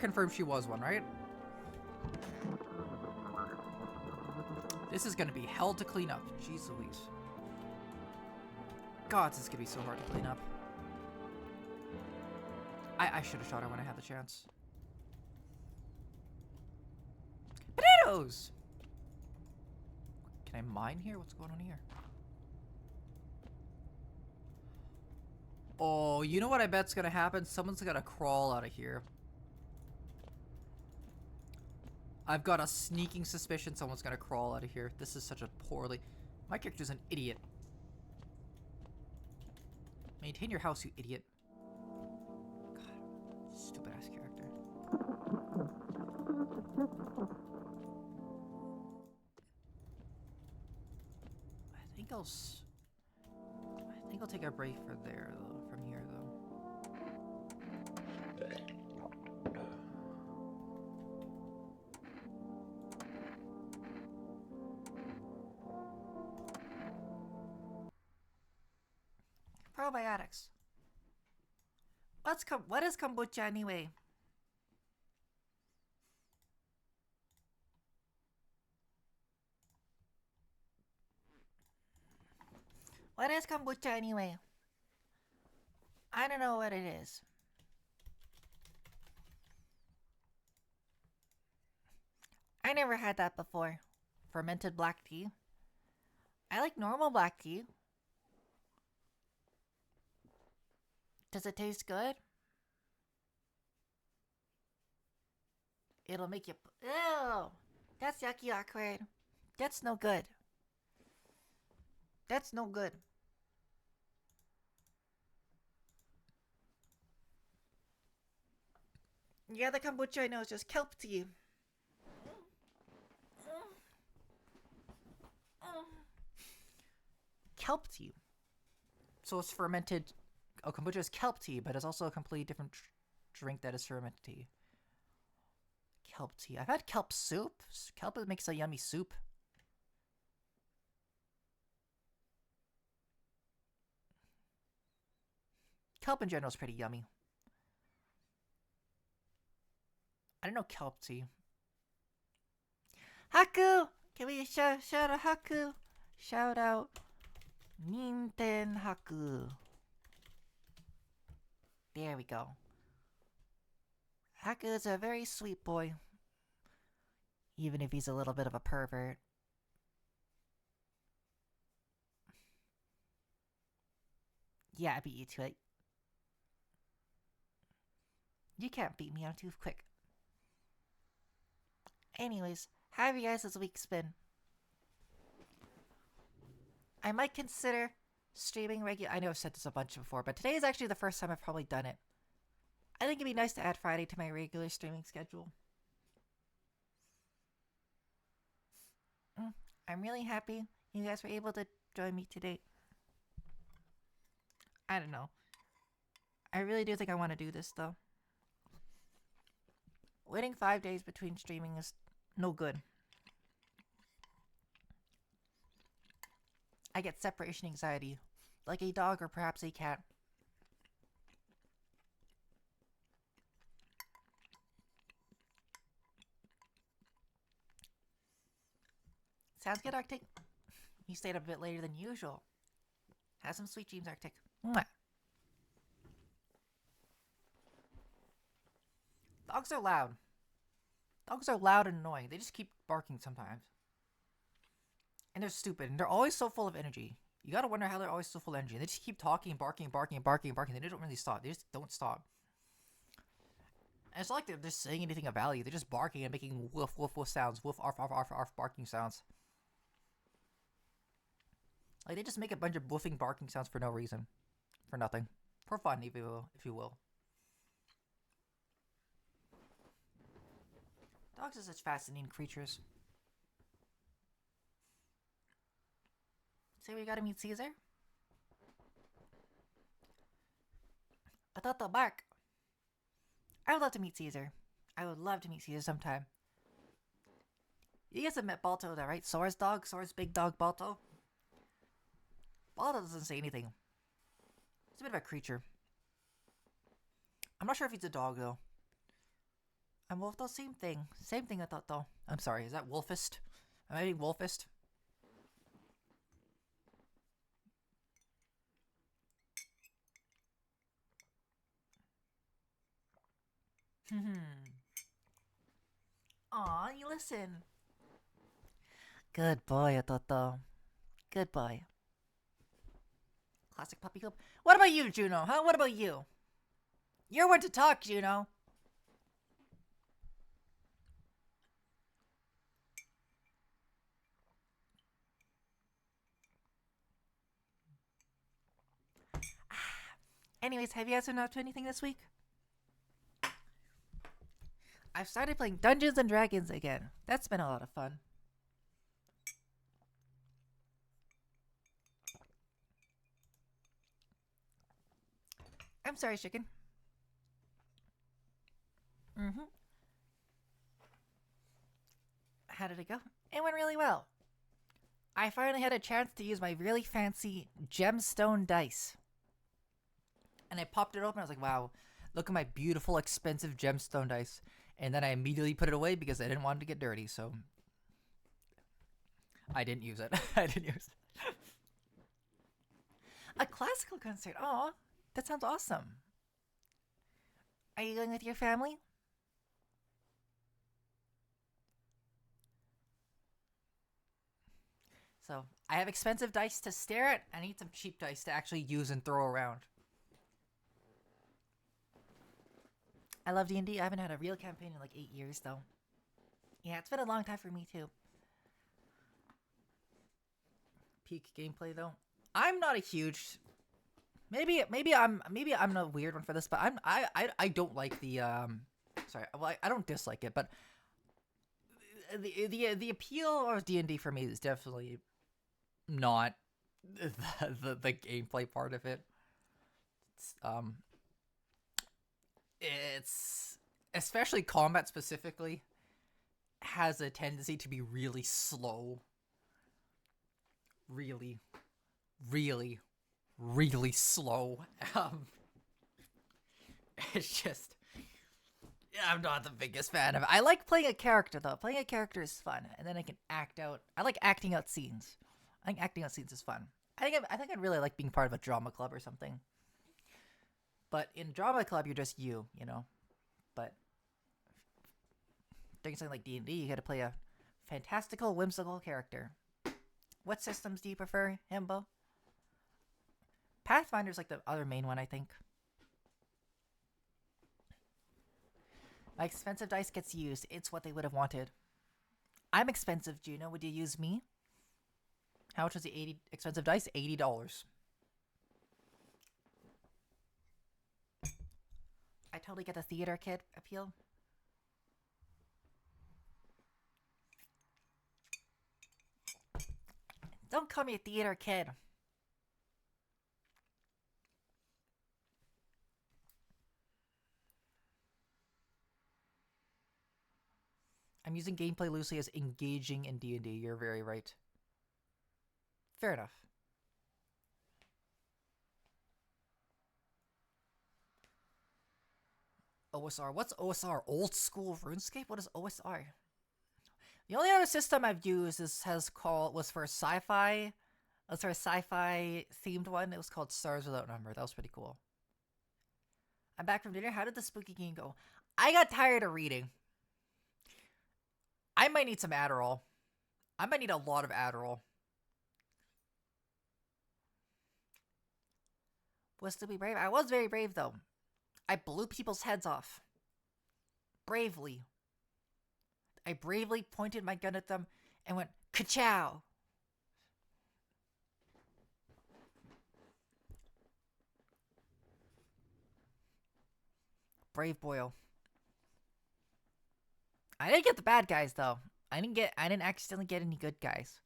confirms she was one, right? This is gonna be hell to clean up. Jeez Louise. God, this is gonna be so hard to clean up. I should have shot her when I had the chance. Potatoes! Can I mine here? What's going on here? Oh, you know what I bet's gonna happen? Someone's gonna crawl out of here. I've got a sneaking suspicion someone's gonna crawl out of here. This is such a poorly... My character's an idiot. Maintain your house, you idiot. God, stupid ass character. I think I'll take a break for there though. From here though. Probiotics. What is kombucha anyway? What is kombucha anyway? I don't know what it is. I never had that before. Fermented black tea. I like normal black tea. Does it taste good? It'll make you... Ew! That's yucky awkward. That's no good. That's no good. Yeah, the kombucha I know is just kelp tea. Kelp tea. So it's fermented... Oh, kombucha is kelp tea, but it's also a completely different drink that is fermented tea. Kelp tea. I've had kelp soup. Kelp makes a yummy soup. Kelp in general is pretty yummy. I don't know kelp tea. Haku! Can we shout out Haku? Shout out Ninten Haku. There we go. Haku is a very sweet boy. Even if he's a little bit of a pervert. Yeah, I beat you to it. You can't beat me, I'm too quick. Anyways, how have you guys this week's been? I might consider streaming regular. I know I've said this a bunch before, but today is actually the first time I've probably done it. I think it'd be nice to add Friday to my regular streaming schedule. I'm really happy you guys were able to join me today. I don't know. I really do think I want to do this, though. Waiting 5 days between streaming is no good. I get separation anxiety, like a dog or perhaps a cat. Sounds good, Arctic. You stayed up a bit later than usual. Have some sweet dreams, Arctic. Mwah. Dogs are loud. Dogs are loud and annoying. They just keep barking sometimes. And they're stupid. And they're always so full of energy. You gotta wonder how they're always so full of energy. They just keep talking, barking, barking, barking, barking. They don't really stop. They just don't stop. And it's not like they're just saying anything of value. They're just barking and making woof, woof, woof sounds. Woof, arf, arf, arf, arf, barking sounds. Like, they just make a bunch of woofing, barking sounds for no reason. For nothing. For fun, if you will. Dogs are such fascinating creatures. Say we gotta meet Caesar? I thought they'll bark. I would love to meet Caesar. I would love to meet Caesar sometime. You guys have met Balto though, right? Sora's dog? Sora's big dog, Balto? Balto doesn't say anything. He's a bit of a creature. I'm not sure if he's a dog though. I'm Wolf though, same thing. Same thing I thought though. I'm sorry, is that Wolfist? Am I being Wolfist? Aw, you listen. Good boy, Ototo. Good boy. Classic puppy club. What about you, Juno? Huh? What about you? You're one to talk, Juno. Anyways, have you guys been up to anything this week? I've started playing Dungeons and Dragons again. That's been a lot of fun. I'm sorry, chicken. How did it go? It went really well. I finally had a chance to use my really fancy gemstone dice. And I popped it open. I was like, wow, look at my beautiful, expensive gemstone dice. And then I immediately put it away because I didn't want it to get dirty. So I didn't use it. I didn't use it. A classical concert. Aw, that sounds awesome. Are you going with your family? So I have expensive dice to stare at. I need some cheap dice to actually use and throw around. I love D&D. I haven't had a real campaign in like 8 years though. Yeah, it's been a long time for me too. Peak gameplay though. I'm not a huge. Maybe I'm a weird one for this, but I don't like the Sorry, well I don't dislike it, but the appeal of D&D for me is definitely not the gameplay part of it. It's especially combat specifically has a tendency to be really slow. Really slow. It's just I'm not the biggest fan of it. I like playing a character though. Playing a character is fun, and then I can act out. I like acting out scenes. I think acting out scenes is fun. I think I'd really like being part of a drama club or something. But in drama club, you're just you know. But doing something like D&D, you gotta play a fantastical, whimsical character. What systems do you prefer, Himbo? Pathfinder's like the other main one, I think. My expensive dice gets used. It's what they would have wanted. I'm expensive, Juno. Would you use me? How much was the 80 expensive dice? $80. I totally get the theater kid appeal. Don't call me a theater kid. I'm using gameplay loosely as engaging in D&D. You're very right. Fair enough. OSR. What's OSR? Old school RuneScape? What is OSR? The only other system I've used was for sci-fi. Was for a sci-fi themed one. It was called Stars Without Number. That was pretty cool. I'm back from dinner. How did the spooky game go? I got tired of reading. I might need some Adderall. I might need a lot of Adderall. Was to be brave? I was very brave, though. I blew people's heads off. Bravely. I bravely pointed my gun at them and went, ka-chow! Brave boyo. I didn't get the bad guys, though. I didn't accidentally get any good guys.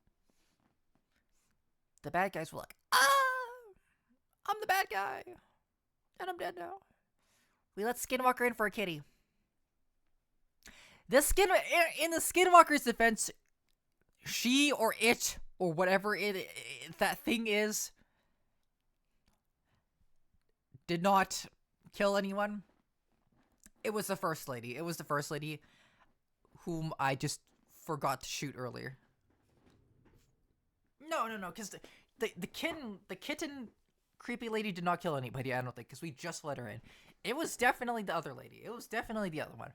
The bad guys were like, I'm the bad guy. And I'm dead now. We let Skinwalker in for a kitty. In the Skinwalker's defense, she or it, or whatever that thing is, did not kill anyone. It was the First Lady. It was the First Lady whom I just forgot to shoot earlier. No, because the kitten creepy lady did not kill anybody, I don't think, because we just let her in. It was definitely the other lady. It was definitely the other one.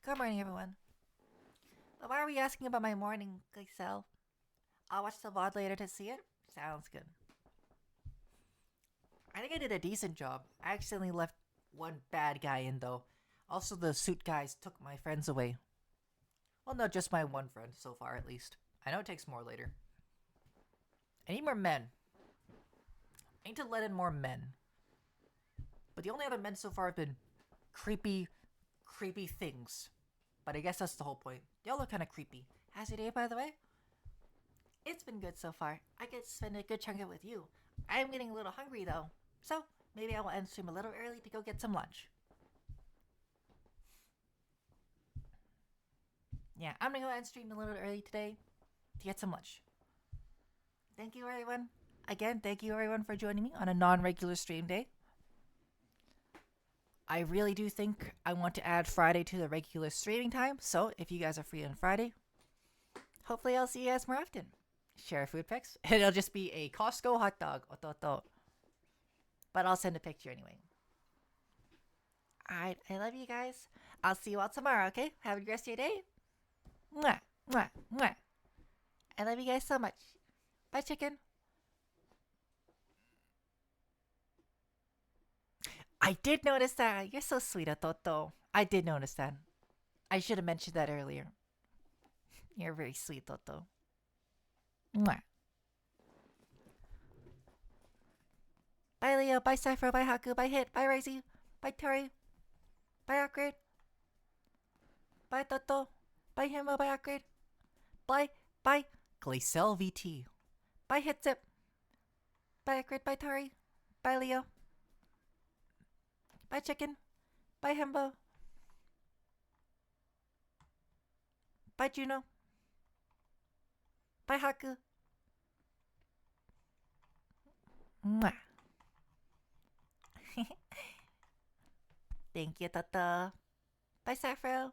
Good morning, everyone. But why are we asking about my morning, Glycel? I'll watch the VOD later to see it. Sounds good. I think I did a decent job. I accidentally left one bad guy in, though. Also, the suit guys took my friends away. Well, no, just my one friend so far, at least. I know it takes more later. I need more men. I need to let in more men. But the only other men so far have been creepy things. But I guess that's the whole point. Y'all look kind of creepy. How's your day, by the way? It's been good so far. I get to spend a good chunk of it with you. I'm getting a little hungry, though. So, maybe I will end stream a little early to go get some lunch. Yeah, I'm gonna go end stream a little early today to get some lunch. Thank you, everyone. Again, thank you, everyone, for joining me on a non-regular stream day. I really do think I want to add Friday to the regular streaming time, so if you guys are free on Friday, hopefully I'll see you guys more often. Share food pics. It'll just be a Costco hot dog. Ototo. But I'll send a picture anyway. Alright, I love you guys. I'll see you all tomorrow, okay? Have a good rest of your day. Mwah, mwah, mwah. I love you guys so much. Bye, chicken. I did notice that. You're so sweet, Toto. I did notice that. I should have mentioned that earlier. You're very sweet, Toto. Mwah. Bye, Leo. Bye, Cypher. Bye, Haku. Bye, Hit. Bye, Razy. Bye, Tori. Bye, Upgrade. Bye, Toto. Bye, Himo. Bye, Upgrade. Bye. Bye, Glacial VT. Bye, Hitzip. Bye, Upgrade. Bye, Tori. Bye, Leo. Bye, Chicken. Bye, Himbo. Bye, Juno. Bye, Haku. Mwah. Thank you, Toto. Bye, Saffro.